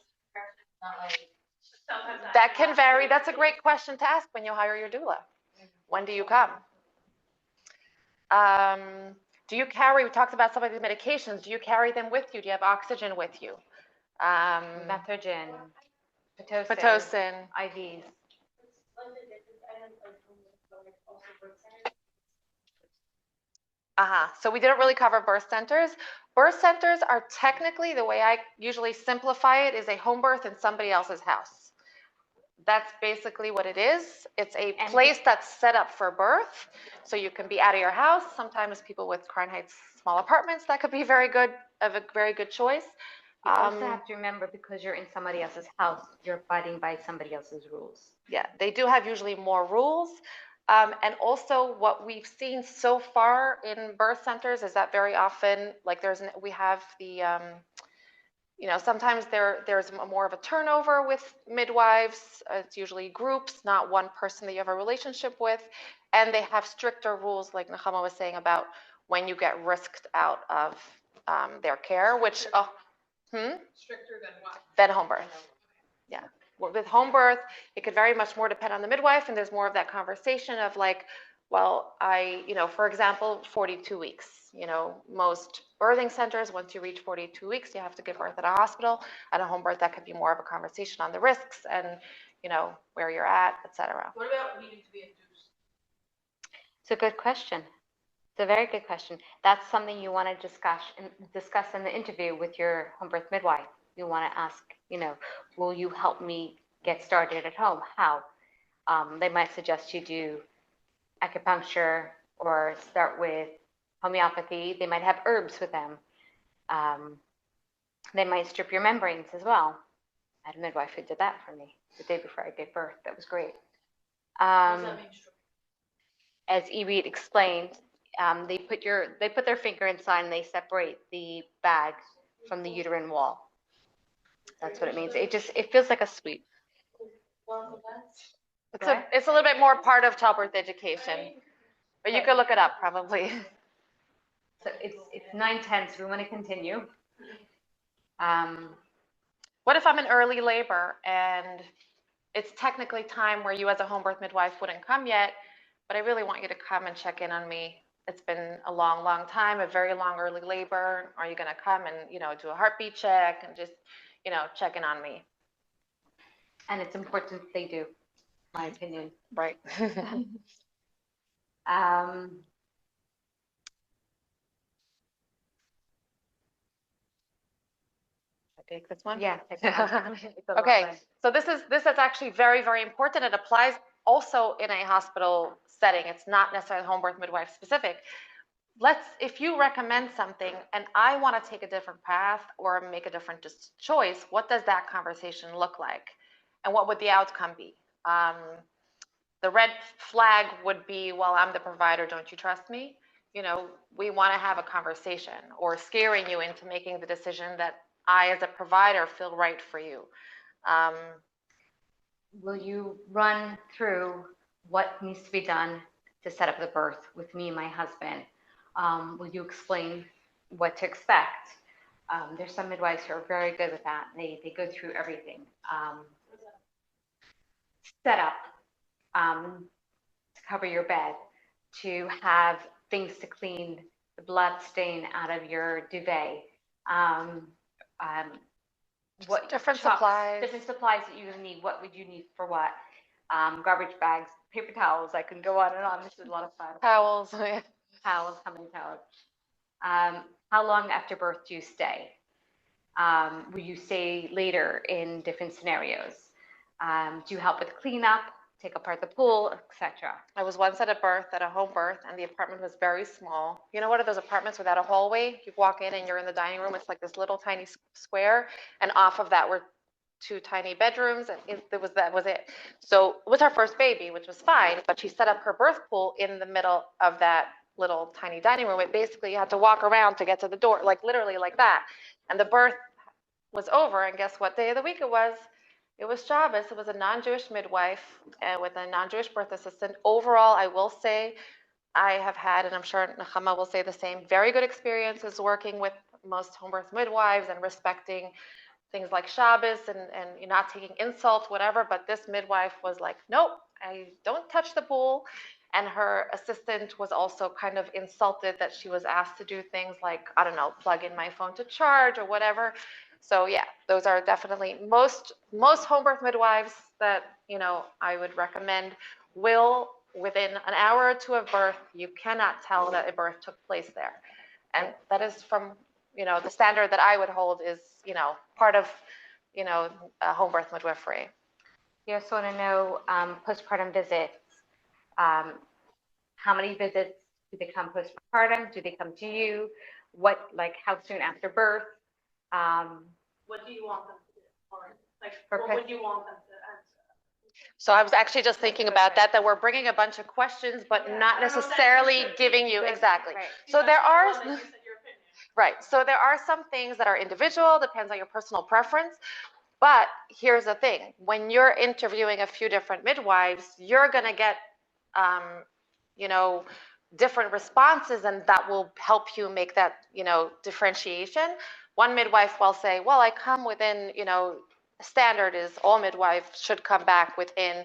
not that can vary. That's a great question to ask when you hire your doula. When do you come? Do you carry? We talked about some of these medications. Do you carry them with you? Do you have oxygen with you? Metrogen. Pitocin. IVs. So we didn't really cover birth centers. Birth centers are technically, the way I usually simplify it, is a home birth in somebody else's house. That's basically what it is. It's a place that's set up for birth, so you can be out of your house. Sometimes people with Crown Heights small apartments, that could be a very good choice. You also have to remember, because you're in somebody else's house, you're abiding by somebody else's rules. Yeah, they do have usually more rules. And also what we've seen so far in birth centers is that very often, we have the, sometimes there's more of a turnover with midwives. It's usually groups, not one person that you have a relationship with. And they have stricter rules, like Nechama was saying, about when you get risked out of their care, which... Stricter than what? Than home birth. Yeah. With home birth, it could very much more depend on the midwife, and there's more of that conversation of for example, 42 weeks. Most birthing centers, once you reach 42 weeks, you have to give birth at a hospital. At a home birth, that could be more of a conversation on the risks and, where you're at, etc. What about needing to be induced? It's a good question. It's a very good question. That's something you want to discuss in the interview with your home birth midwife. You want to ask, will you help me get started at home? How? They might suggest you do acupuncture or start with homeopathy. They might have herbs with them. They might strip your membranes as well. I had a midwife who did that for me the day before I gave birth. That was great. What does that mean? As Irit explained, they put their finger inside and they separate the bag from the uterine wall. That's what it means. It feels like a sweep. It's a little bit more part of childbirth education, but you could look it up probably. So it's 9:10, so we want to continue. What if I'm in early labor and it's technically time where you as a home birth midwife wouldn't come yet, but I really want you to come and check in on me. It's been a long, long time, a very long early labor. Are you going to come and, do a heartbeat check and just, check in on me? And it's important they do, my opinion. Right. Take this one? Yeah. Take that one. Okay, so this is actually very, very important. It applies also in a hospital setting. It's not necessarily home birth midwife specific. If you recommend something and I want to take a different path or make a different choice, what does that conversation look like? And what would the outcome be? The red flag would be, well, I'm the provider, don't you trust me? we want to have a conversation, or scaring you into making the decision that I, as a provider, feel right for you. Will you run through what needs to be done to set up the birth with me and my husband? Will you explain what to expect? There's some midwives who are very good with that. They go through everything. Set up to cover your bed, to have things to clean the blood stain out of your duvet. What different chucks, supplies. different supplies that you need. What would you need for what? Garbage bags, paper towels. I can go on and on. This is a lot of fun. Towels. Towels. How many towels? How long after birth do you stay? Will you stay later in different scenarios? Do you help with cleanup? Take apart the pool, etc. I was once at a home birth, and the apartment was very small. You know, what are those apartments without a hallway? You walk in and you're in the dining room. It's like this little tiny square, and off of that were 2 tiny bedrooms, and that was it. So it was her first baby, which was fine, but she set up her birth pool in the middle of that little tiny dining room. It basically, you had to walk around to get to the door, like literally like that. And the birth was over, and guess what day of the week it was? It was Shabbos. It was a non-Jewish midwife with a non-Jewish birth assistant. Overall, I will say I have had, and I'm sure Nechama will say the same, very good experiences working with most home birth midwives and respecting things like Shabbos and you're not taking insult, whatever. But this midwife was like, nope, I don't touch the pool. And her assistant was also kind of insulted that she was asked to do things like, I don't know, plug in my phone to charge or whatever. So yeah, those are definitely most home birth midwives that, I would recommend will, within an hour or two of birth, you cannot tell that a birth took place there. And that is from, the standard that I would hold is, part of, home birth midwifery. You also want to know postpartum visits. How many visits do they come postpartum? Do they come to you? How soon after birth? What do you want them to do? Or For what would you want them to answer? So I was actually just thinking about that we're bringing a bunch of questions, but not necessarily giving you exactly. Right. So there are, You said your opinion. right. So there are some things that are individual, depends on your personal preference. But here's the thing, when you're interviewing a few different midwives, you're going to get, different responses, and that will help you make that, differentiation. One midwife will say, well, I come within, standard is all midwives should come back within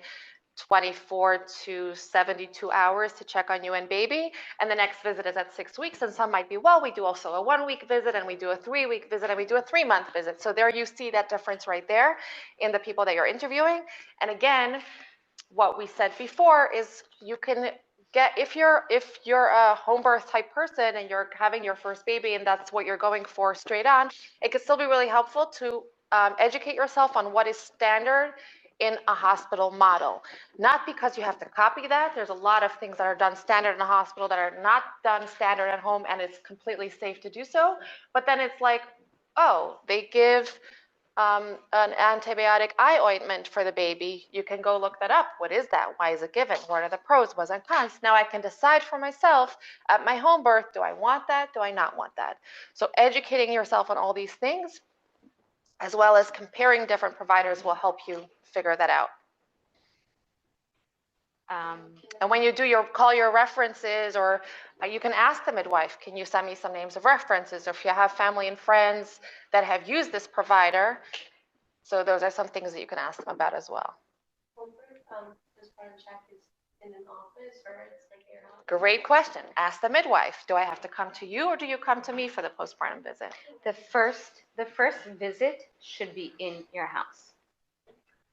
24 to 72 hours to check on you and baby. And the next visit is at 6 weeks. And some might be, well, we do also a 1-week visit, and we do a 3-week visit, and we do a 3-month visit. So there you see that difference right there in the people that you're interviewing. And again, what we said before is you can get, if you're a home birth type person and you're having your first baby and that's what you're going for straight on, it could still be really helpful to educate yourself on what is standard in a hospital model. Not because you have to copy that. There's a lot of things that are done standard in a hospital that are not done standard at home, and it's completely safe to do so. But then it's like, oh, they give an antibiotic eye ointment for the baby. You can go look that up. What is that? Why is it given? What are the pros, what's and cons? Now I can decide for myself at my home birth, do I want that? Do I not want that? So educating yourself on all these things, as well as comparing different providers, will help you figure that out. And when you do call your references, or you can ask the midwife, can you send me some names of references? Or if you have family and friends that have used this provider, so those are some things that you can ask them about as well. Postpartum check is in an office, or it's like your house? Great question. Ask the midwife, do I have to come to you, or do you come to me for the postpartum visit? The first visit should be in your house.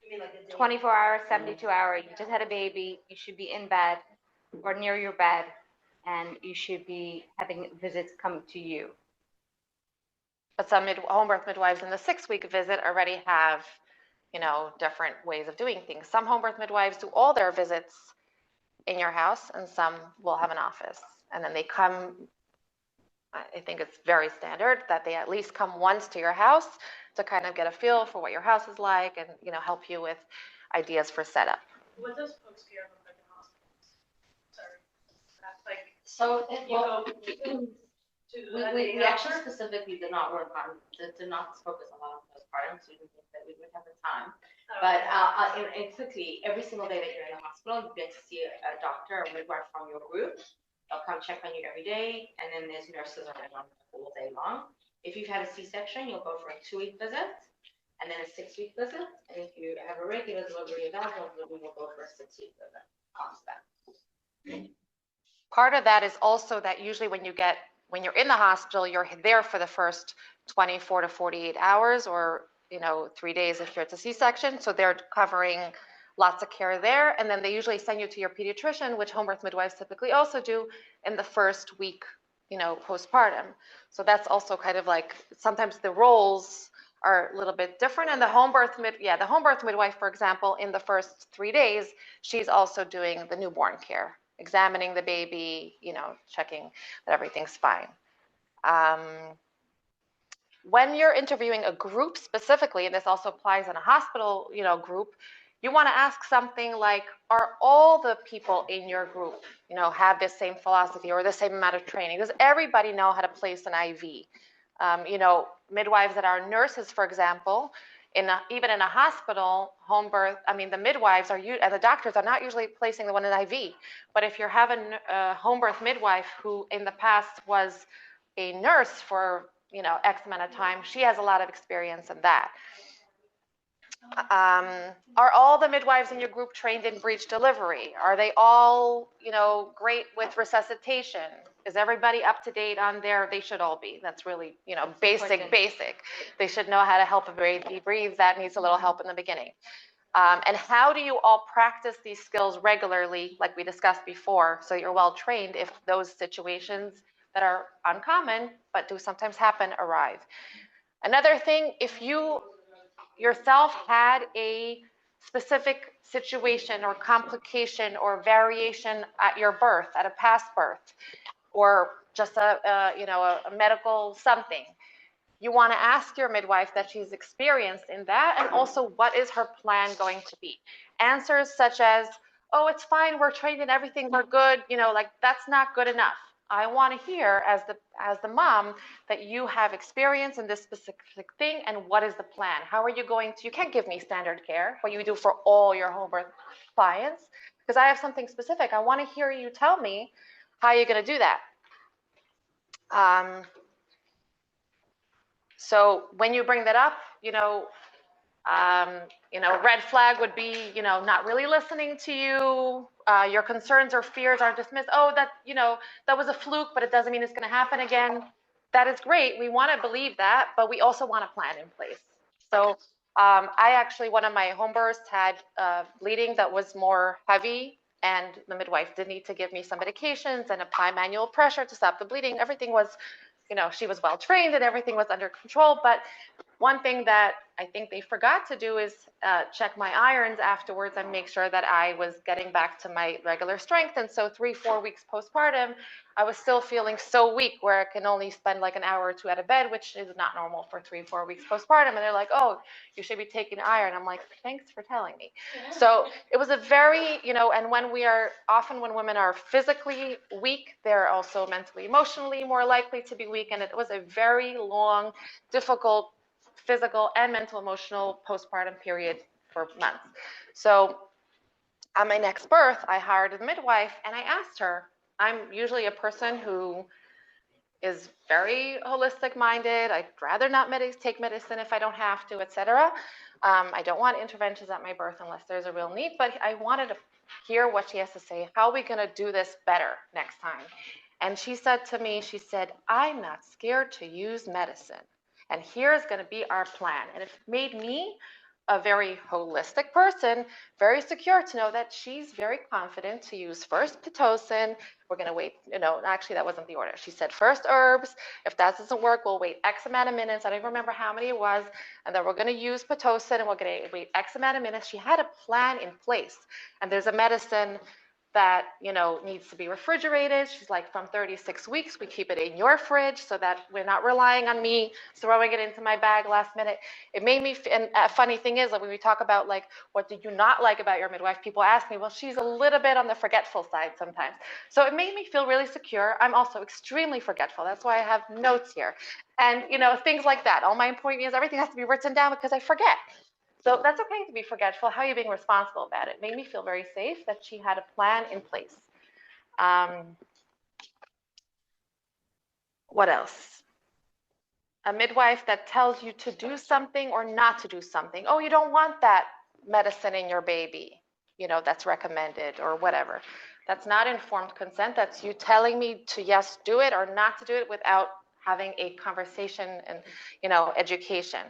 You mean like a day? 24 hours, 72 hours. You just had a baby. You should be in bed or near your bed, and you should be having visits come to you. But some home birth midwives in the 6-week visit already have, different ways of doing things. Some home birth midwives do all their visits in your house, and some will have an office. And then they come, I think it's very standard that they at least come once to your house to kind of get a feel for what your house is like, and, help you with ideas for setup. What does post-care look like in hospitals? Sorry. So, You go to we actually specifically did not focus a lot on postpartum, so we didn't think that we would have the time. But and quickly, every single day that you're in the hospital, you get to see a doctor or midwife from your group. They'll come check on you every day, and then there's nurses around all day long. If you've had a C-section, you'll go for a 2-week visit, and then a 6-week visit. And if you have a regular delivery, a vaginal delivery, you'll go for a 6-week visit. Constant. Part of that is also that usually when you're in the hospital, you're there for the first 24 to 48 hours or, 3 days if it's a C-section. So they're covering lots of care there. And then they usually send you to your pediatrician, which home birth midwives typically also do in the first week, postpartum. So that's also kind of like, sometimes the roles are a little bit different. And the home birth midwife, for example, in the first 3 days, she's also doing the newborn care, examining the baby, checking that everything's fine. When you're interviewing a group specifically, and this also applies in a hospital, group, you want to ask something like, are all the people in your group, have this same philosophy or the same amount of training? Does everybody know how to place an IV? Midwives that are nurses, for example, even in a hospital, home birth, the midwives and the doctors are not usually placing the one in IV. But if you're having a home birth midwife who in the past was a nurse for, X amount of time, she has a lot of experience in that. Are all the midwives in your group trained in breech delivery? Are they all, great with resuscitation? Is everybody up to date on they should all be. That's really, basic. They should know how to help a baby breathe. That needs a little help in the beginning. And how do you all practice these skills regularly, like we discussed before, so you're well trained if those situations that are uncommon, but do sometimes happen, arrive? Another thing, if you yourself had a specific situation or complication or variation at your birth, at a past birth, or just a medical something, you want to ask your midwife that she's experienced in that, and also what is her plan going to be? Answers such as, oh, it's fine, we're trained in everything, we're good, that's not good enough. I want to hear as the mom that you have experience in this specific thing, and what is the plan? How are you going to, you can't give me standard care, what you do for all your home birth clients, because I have something specific. I want to hear you tell me how you're going to do that. So when you bring that up, red flag would be, not really listening to you. Your concerns or fears are dismissed. Oh, that was a fluke, but it doesn't mean it's going to happen again. That is great. We want to believe that, but we also want a plan in place. So one of my home births had bleeding that was more heavy, and the midwife did need to give me some medications and apply manual pressure to stop the bleeding. Everything was, she was well trained and everything was under control. But one thing that I think they forgot to do is check my irons afterwards and make sure that I was getting back to my regular strength. And so 3-4 weeks postpartum, I was still feeling so weak where I can only spend like an hour or two out of bed, which is not normal for 3-4 weeks postpartum. And they're like, oh, you should be taking iron. I'm like, thanks for telling me. So it was a very, and when women are physically weak, they're also mentally, emotionally more likely to be weak. And it was a very long, difficult physical and mental, emotional postpartum period for months. So on my next birth, I hired a midwife and I asked her, I'm usually a person who is very holistic minded. I'd rather not take medicine if I don't have to, etc. I don't want interventions at my birth unless there's a real need, but I wanted to hear what she has to say. How are we going to do this better next time? And she said to me, I'm not scared to use medicine. And here's going to be our plan. And it made me a very holistic person, very secure to know that she's very confident to use first Pitocin. We're going to wait, actually that wasn't the order. She said first herbs. If that doesn't work, we'll wait X amount of minutes. I don't even remember how many it was. And then we're going to use Pitocin and we're going to wait X amount of minutes. She had a plan in place. And there's a medicine that, needs to be refrigerated. She's like, from 36 weeks, we keep it in your fridge so that we're not relying on me throwing it into my bag last minute. It made me, and a funny thing is, like, when we talk about, like, what did you not like about your midwife, people ask me, well, she's a little bit on the forgetful side sometimes. So it made me feel really secure. I'm also extremely forgetful. That's why I have notes here. And, things like that. All my point is everything has to be written down because I forget. So that's okay to be forgetful. How are you being responsible about it? It made me feel very safe that she had a plan in place. What else? A midwife that tells you to do something or not to do something. Oh, you don't want that medicine in your baby, that's recommended or whatever. That's not informed consent. That's you telling me to yes, do it or not to do it without having a conversation and, education.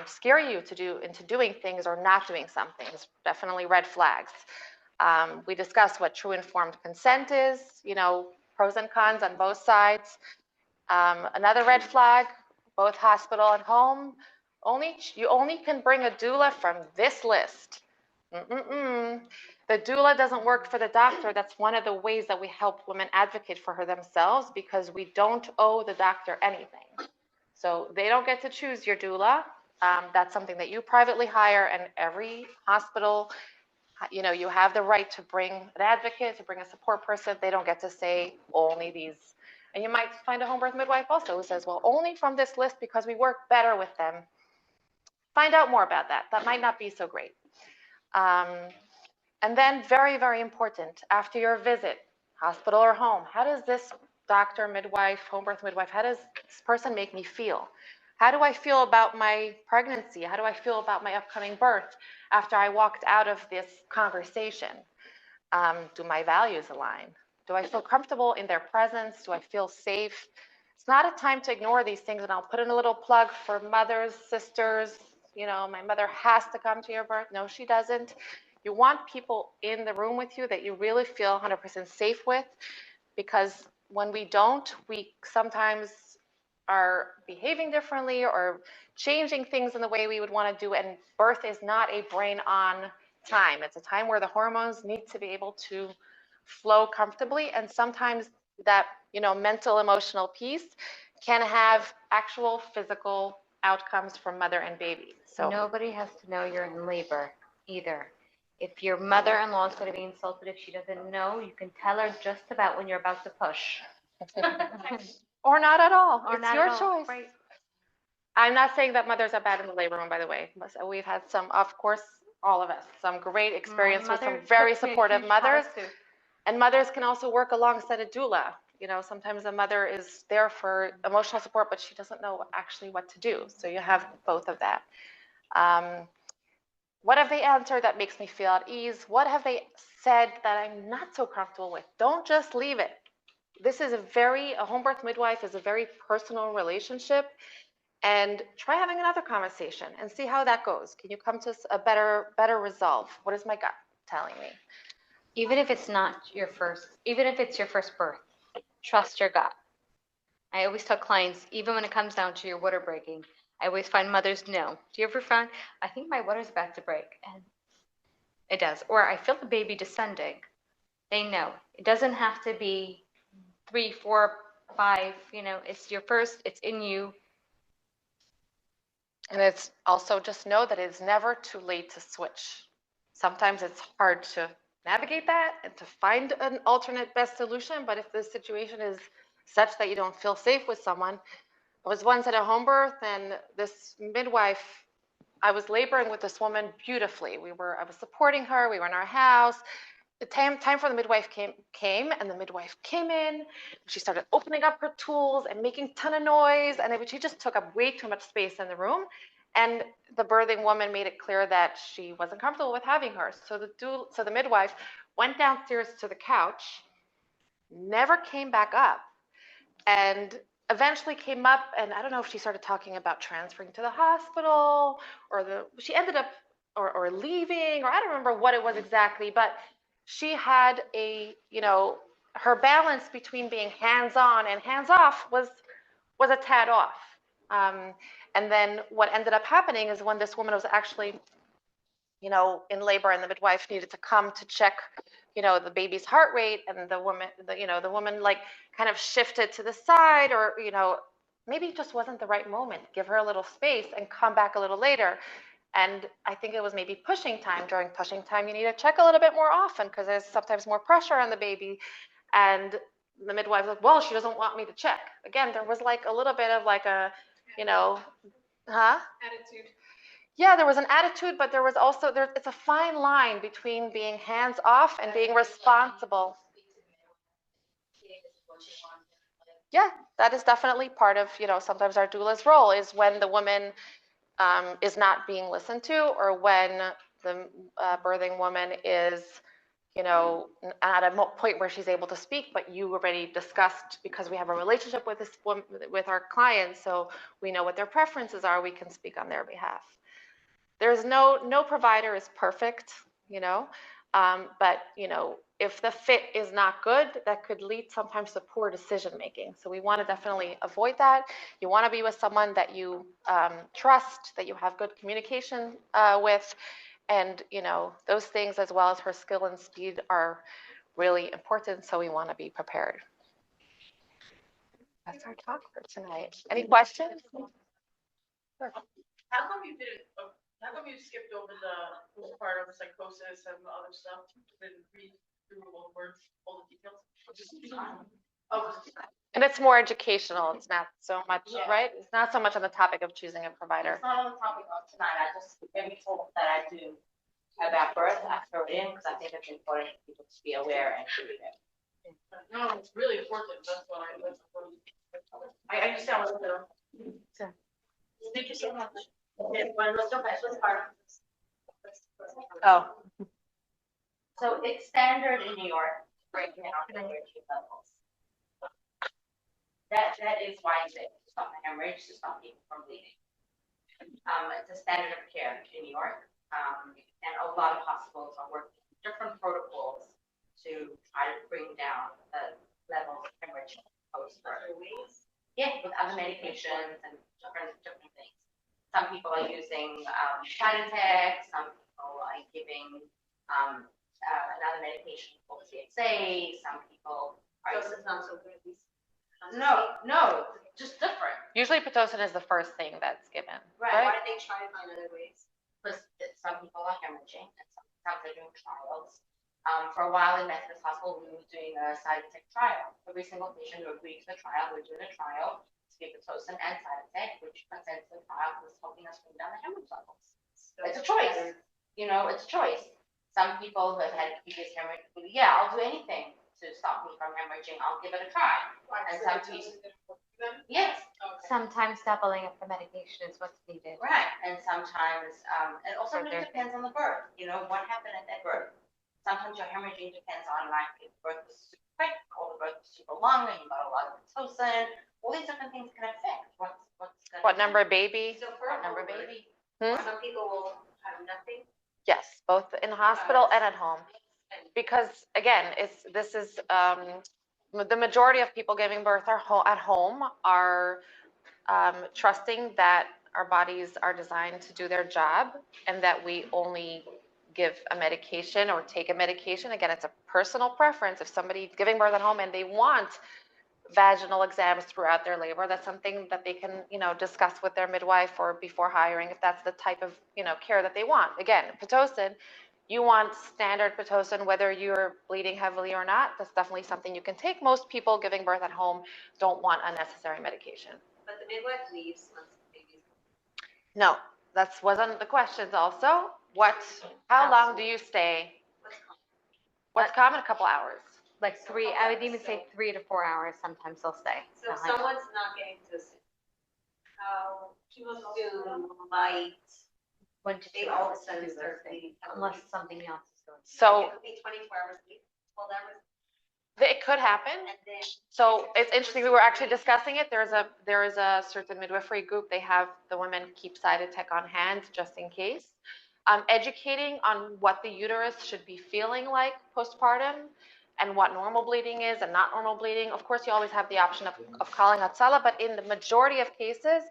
Scare you into doing things or not doing something is definitely red flags. We discussed what true informed consent is, pros and cons on both sides. Another red flag, both hospital and home, you only can bring a doula from this list. The doula doesn't work for the doctor. That's one of the ways that we help women advocate for her themselves, because we don't owe the doctor anything. So they don't get to choose your doula. That's something that you privately hire, and every hospital, you have the right to bring an advocate, to bring a support person. They don't get to say only these. And you might find a home birth midwife also who says, well, only from this list because we work better with them. Find out more about that. That might not be so great. And then very, very important, after your visit, hospital or home, how does this doctor, midwife, home birth midwife, how does this person make me feel? How do I feel about my pregnancy? How do I feel about my upcoming birth after I walked out of this conversation? Do my values align? Do I feel comfortable in their presence? Do I feel safe? It's not a time to ignore these things, and I'll put in a little plug for mothers, sisters. My mother has to come to your birth. No, she doesn't. You want people in the room with you that you really feel 100% safe with, because when we don't, we sometimes are behaving differently or changing things in the way we would want to do. And birth is not a brain-on time. It's a time where the hormones need to be able to flow comfortably. And sometimes that, mental, emotional piece can have actual physical outcomes for mother and baby. So nobody has to know you're in labor either. If your mother-in-law is going to be insulted if she doesn't know, you can tell her just about when you're about to push. Or not at all. Or it's not your at all. choice. Right. I'm not saying that mothers are bad in the labor room, by the way. We've had some, of course, all of us, some great experience with some very supportive mothers. And mothers can also work alongside a doula. Sometimes a mother is there for emotional support, but she doesn't know actually what to do. So you have both of that. What have they answered that makes me feel at ease? What have they said that I'm not so comfortable with? Don't just leave it. This is a home birth midwife is a very personal relationship, and try having another conversation and see how that goes. Can you come to a better resolve? What is my gut telling me? Even if it's your first birth, trust your gut. I always tell clients, even when it comes down to your water breaking, I always find mothers know. Do you ever find, I think my water's about to break? And it does. Or I feel the baby descending. They know. It doesn't have to be 3, 4, 5, it's your first, it's in you. And it's also just know that it's never too late to switch. Sometimes it's hard to navigate that and to find an alternate best solution, but if the situation is such that you don't feel safe with someone. I was once at a home birth, and this midwife, I was laboring with this woman beautifully. I was supporting her. We were in our house. The time for the midwife came, and the midwife came in. She started opening up her tools and making a ton of noise, and she just took up way too much space in the room. And the birthing woman made it clear that she wasn't comfortable with having her. So the midwife went downstairs to the couch, never came back up, and eventually came up, and I don't know if she started talking about transferring to the hospital, or she ended up or leaving, or I don't remember what it was exactly, but she had her balance between being hands-on and hands-off was a tad off. And then what ended up happening is when this woman was actually, in labor, and the midwife needed to come to check, the baby's heart rate, and the woman like kind of shifted to the side, or, maybe it just wasn't the right moment. Give her a little space and come back a little later. And I think it was maybe pushing time. During pushing time, you need to check a little bit more often because there's sometimes more pressure on the baby. And the midwife was like, well, she doesn't want me to check. Again, there was like a little bit of like a, Attitude. Yeah, there was an attitude, but there was also, it's a fine line between being hands off and being responsible. Yeah, that is definitely part of, sometimes our doula's role is when the woman is not being listened to, or when the birthing woman is, at a point where she's able to speak, but you already discussed, because we have a relationship with this woman, with our clients, so we know what their preferences are, we can speak on their behalf. There's no provider is perfect, but if the fit is not good, that could lead sometimes to poor decision making. So we want to definitely avoid that. You want to be with someone that you trust, that you have good communication with, and those things, as well as her skill and speed, are really important. So we want to be prepared. That's our talk for tonight. Any questions? Sure. How come you didn't? How come you skipped over the postpartum psychosis and the other stuff? Didn't read through all the details? And it's more educational. It's not so much, right? It's not so much on the topic of choosing a provider. It's not on the topic of tonight. I just, every talk that I do about birth, I throw it in because I think it's important for people to be aware and to read it. No, it's really important. That's why. I understand what you're doing. Thank you so much. Oh. So it's standard in New York, breaking down hemorrhage levels. That is why it's to stop the hemorrhage, to stop people from bleeding. It's a standard of care in New York, and a lot of hospitals are working different protocols to try to bring down the levels of hemorrhage post-birth. Yeah, with other medications and different things. Some people are using Cytotec, some people are giving another medication called CXA, some people are using... not so good. No, just different. Usually Pitocin is the first thing that's given. Right. Why do they try to find other ways? Because some people are hemorrhaging, and sometimes they're doing trials. For a while in Methodist Hospital, we were doing a Cytotec trial. Every single patient who agreed to the trial, we're doing a trial. Pitocin and Cytotec, which consents to the trial, was helping us bring down the hemorrhage levels. It's a choice. It's a choice. Some people who have had previous hemorrhage, I'll do anything to stop me from hemorrhaging. I'll give it a try. And some people, yes. Sometimes doubling up the medication is what's needed. Right. And sometimes, it also really depends on the birth. What happened at that birth. Sometimes your hemorrhaging depends on, like, if birth was super quick or the birth was super long and you got a lot of Pitocin. All these different things can affect what's What number of baby? So for what number of baby. some people will have nothing. Yes, both in the hospital and at home. Because again, this is the majority of people giving birth at home are trusting that our bodies are designed to do their job, and that we only give a medication or take a medication. Again, it's a personal preference. If somebody's giving birth at home and they want vaginal exams throughout their labor, that's something that they can, discuss with their midwife or before hiring, if that's the type of, care that they want. Again, Pitocin, you want standard Pitocin, whether you're bleeding heavily or not. That's definitely something you can take. Most people giving birth at home don't want unnecessary medication. But the midwife leaves once the baby's born. No, that wasn't the questions also. How long do you stay? What's common? A couple hours. Like I would even say 3 to 4 hours. Sometimes they'll stay. So if someone's not getting Pitocin, how soon might they all of a sudden start bleeding? Unless something else is going on. So it could be 24 hours, 12 hours. it could happen. And then So it's interesting. We were actually discussing it. There is a certain midwifery group. They have the women keep Cytotec on hand just in case. Educating on what the uterus should be feeling like postpartum, and what normal bleeding is and not normal bleeding. Of course, you always have the option of calling Hatzala, but in the majority of cases,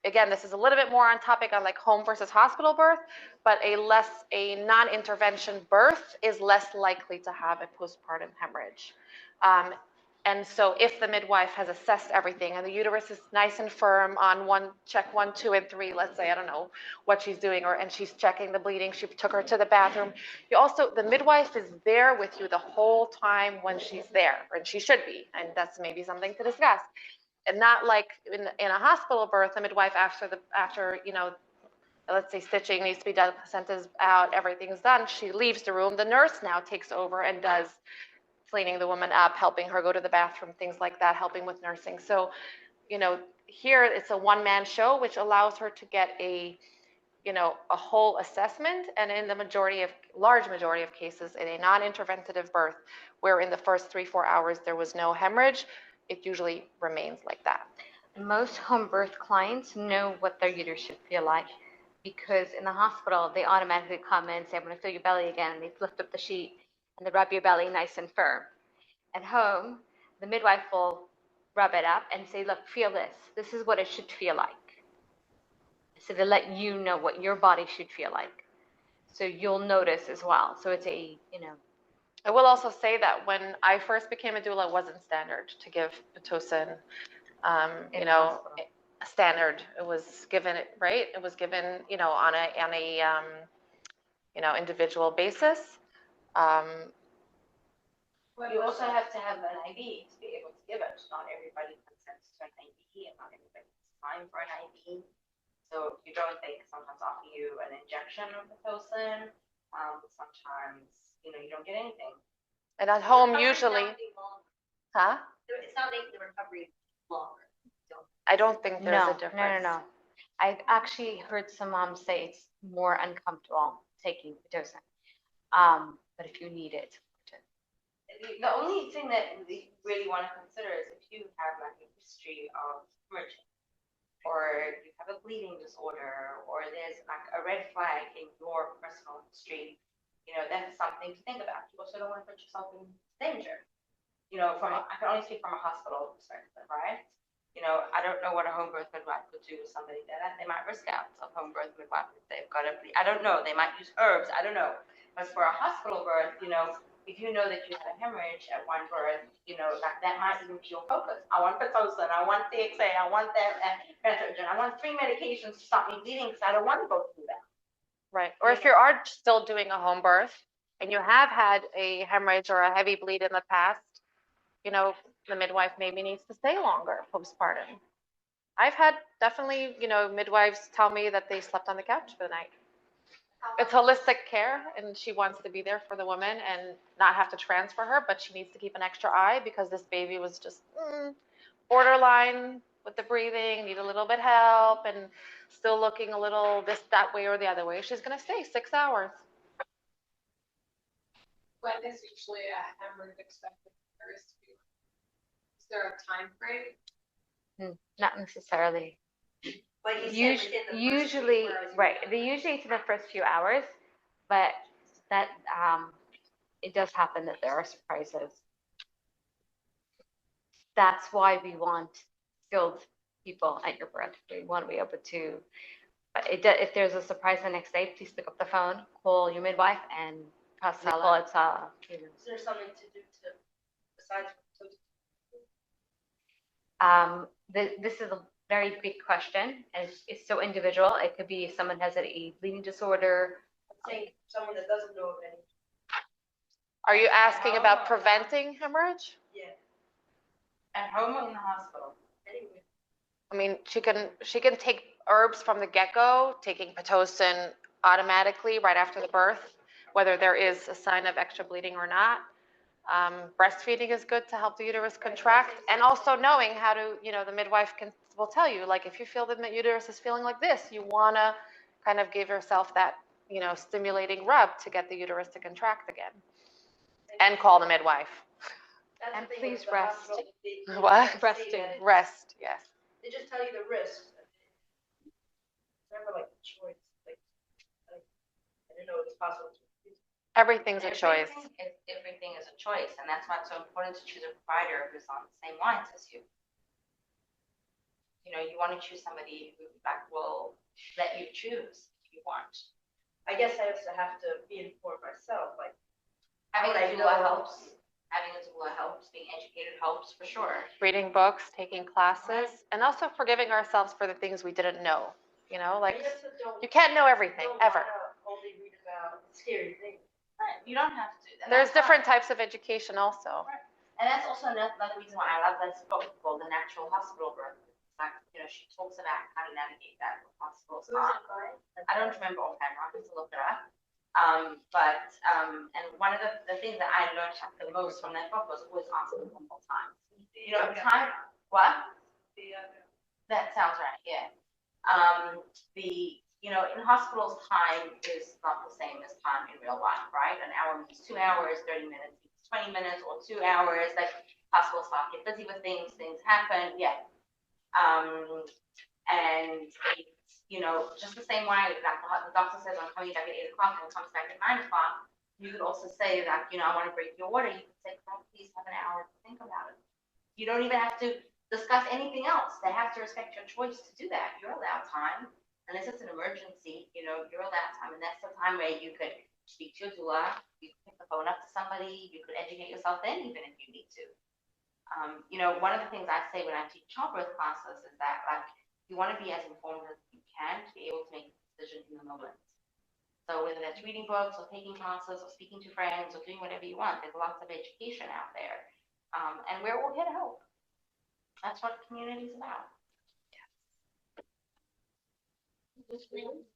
again, this is a little bit more on topic on like home versus hospital birth, but a non-intervention birth is less likely to have a postpartum hemorrhage. And so if the midwife has assessed everything and the uterus is nice and firm on check 1, 2, and 3, let's say, I don't know what she's doing, and she's checking the bleeding, she took her to the bathroom. The midwife is there with you the whole time when she's there, and she should be, and that's maybe something to discuss. And not like in a hospital birth, the midwife after let's say stitching needs to be done, placenta's out, everything's done, she leaves the room. The nurse now takes over and does cleaning the woman up, helping her go to the bathroom, things like that, helping with nursing. So, here it's a one-man show, which allows her to get a whole assessment. And in the large majority of cases, in a non-interventive birth, where in the first 3-4 hours there was no hemorrhage, it usually remains like that. Most home birth clients know what their uterus should feel like, because in the hospital, they automatically come in and say, I'm going to feel your belly again, and they lift up the sheet and they rub your belly nice and firm. At home, the midwife will rub it up and say, look, feel this. This is what it should feel like. So to let you know what your body should feel like. So you'll notice as well. So it's I will also say that when I first became a doula, it wasn't standard to give Pitocin, standard. It was given, right? It was given, on a individual basis. You also have to have an IV to be able to give it. Not everybody consents to an IV, and not everybody has time for an IV. So you don't think sometimes offer you an injection of Pitocin. Sometimes, you don't get anything. And at home, usually, huh? It's not making the recovery longer. I don't think there's a difference. No. I've actually heard some moms say it's more uncomfortable taking Pitocin. But if you need it. The only thing that we really want to consider is if you have like a history of hemorrhaging, or you have a bleeding disorder, or there's like a red flag in your personal history, that's something to think about. You also don't want to put yourself in danger. I can only speak from a hospital perspective, right? I don't know what a home birth midwife could do with somebody that they might risk out of home birth midwife if they've got a bleed. I don't know. They might use herbs. I don't know. But for a hospital birth, if you know that you had a hemorrhage at one birth, that might even be your focus. I want Pitocin, I want TXA, I want that estrogen, I want 3 medications to stop me bleeding because I don't want to go through that. Right. Or if you are still doing a home birth and you have had a hemorrhage or a heavy bleed in the past, the midwife maybe needs to stay longer postpartum. I've had definitely, midwives tell me that they slept on the couch for the night. It's holistic care, and she wants to be there for the woman and not have to transfer her, but she needs to keep an extra eye because this baby was just borderline with the breathing, need a little bit help, and still looking a little that way or the other way. She's going to stay 6 hours. When is usually a hemorrhage expected? Is there a time frame? Not necessarily. Like you said, within the first Usually, 24 hours, right. Usually it's in the first few hours, but that it does happen that there are surprises. That's why we want skilled people at your birth. We want to be able to. If there's a surprise the next day, please pick up the phone, call your midwife, and tell it. Is there something to do besides? This is a very big question, and it's so individual. It could be someone has a bleeding disorder. I'm saying someone that doesn't know of any. Are you asking about preventing hemorrhage? Yeah. At home or in the hospital? Anyway. I mean, she can take herbs from the get-go, taking Pitocin automatically right after the birth, whether there is a sign of extra bleeding or not. Breastfeeding is good to help the uterus contract, and also knowing how to, the midwife will tell you, like, if you feel that the uterus is feeling like this, you want to kind of give yourself that, stimulating rub to get the uterus to contract again, and call the midwife. And please rest. What? Resting. Rest, yes. They just tell you the risks. It's never like a choice. I didn't know it was possible to. Everything's a choice. Everything is a choice, and that's why it's so important to choose a provider who's on the same lines as you. you want to choose somebody who will let you choose if you want. I guess I also have to be informed myself, like, Having How would a I doula know? helps. Having a doula helps. Being educated helps for sure. Reading books, taking classes, and also forgiving ourselves for the things we didn't know. Like I also don't, you can't know everything don't ever. wanna only read about scary things. Right. You don't have to. And There's that's different fine. types of education also. And that's also another reason why I love this book called The Natural Hospital Birth. Like, she talks about how to navigate that with hospitals. Who's it by? I don't remember offhand. I have to look it up. And one of the things that I learned the most from that book was always answer the simple time. Time. What? That sounds right. Yeah. In hospitals, time is not the same as time in real life, right? An hour means 2 hours, 30 minutes means 20 minutes, or 2 hours. Like hospitals start get busy with things happen. Yeah. And it's, just the same way that the doctor says I'm coming back at 8 o'clock and comes back at 9 o'clock. You could also say that, I want to break your water. You could say, please have an hour to think about it. You don't even have to discuss anything else. They have to respect your choice to do that. You're allowed time. Unless it's an emergency, you're allowed time. And that's the time where you could speak to your doula, you could pick the phone up to somebody, you could educate yourself then, even if you need to. One of the things I say when I teach childbirth classes is that, you want to be as informed as you can to be able to make a decision in the moment. So whether that's reading books or taking classes or speaking to friends or doing whatever you want, there's lots of education out there. And we're all here to help. That's what community is about. Just really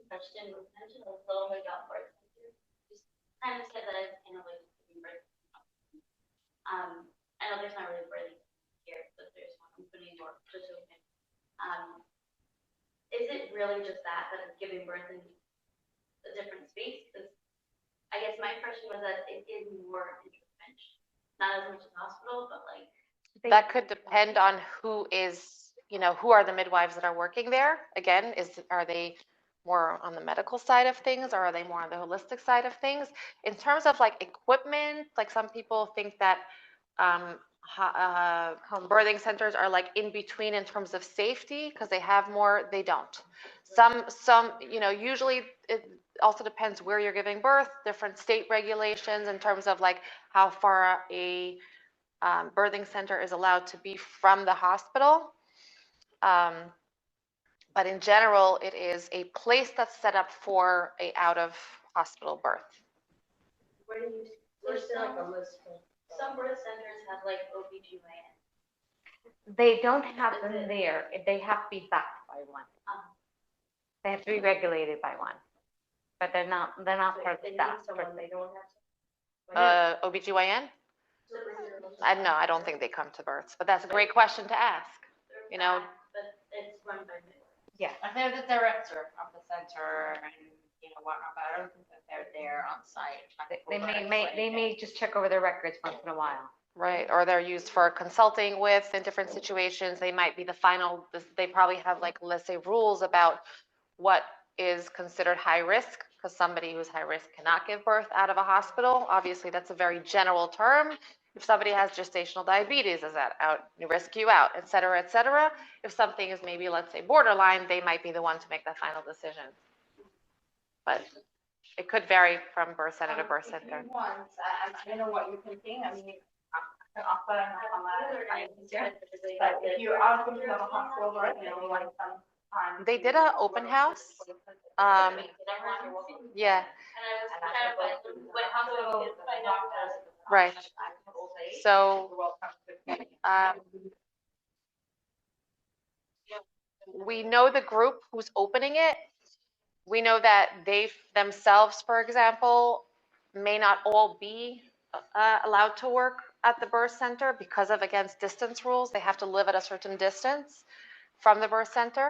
question was mentioned a little bit about birth center. Just kind of said that it's kind of like giving birth. I know there's not really birthing here, but there's one opening or just open. Is it really just that it's giving birth in a different space? Because I guess my impression was that it is more intervention, not as much as hospital, but like. That could depend on who are the midwives that are working there. Again, are they more on the medical side of things, or are they more on the holistic side of things? In terms of like equipment, like some people think that birthing centers are like in between in terms of safety because they have more. They don't. Some usually it also depends where you're giving birth. Different state regulations in terms of like how far a birthing center is allowed to be from the hospital. But in general, it is a place that's set up for a out of hospital birth. Where do you, there's like a list of. Some birth centers have like OBGYN. They don't have them there. They have to be backed by one. They have to be regulated by one. But they're not part of the staff. They don't have. OBGYN? No, I don't think they come to births, but that's a great question to ask. But it's run by midwives. Yeah. They're the director of the center and whatnot, but I don't think that they're there on site. They may just check over their records once in a while. Right, or they're used for consulting with in different situations. They might be the final. They probably have like, let's say, rules about what is considered high risk, because somebody who's high risk cannot give birth out of a hospital. Obviously, that's a very general term. If somebody has gestational diabetes, is that out? Risk you out, et cetera, et cetera. If something is maybe, let's say, borderline, they might be the one to make that final decision. But it could vary from birth center to birth center. If you want, I don't know what you're thinking. I mean, I'll put on but if you are going to have a hospital birth, like some time. They did an open house. Yeah. And I was kind of like, what hospital is find out about? Right. So, we know the group who's opening it. We know that they themselves, for example, may not all be allowed to work at the birth center because of, against distance rules. They have to live at a certain distance from the birth center.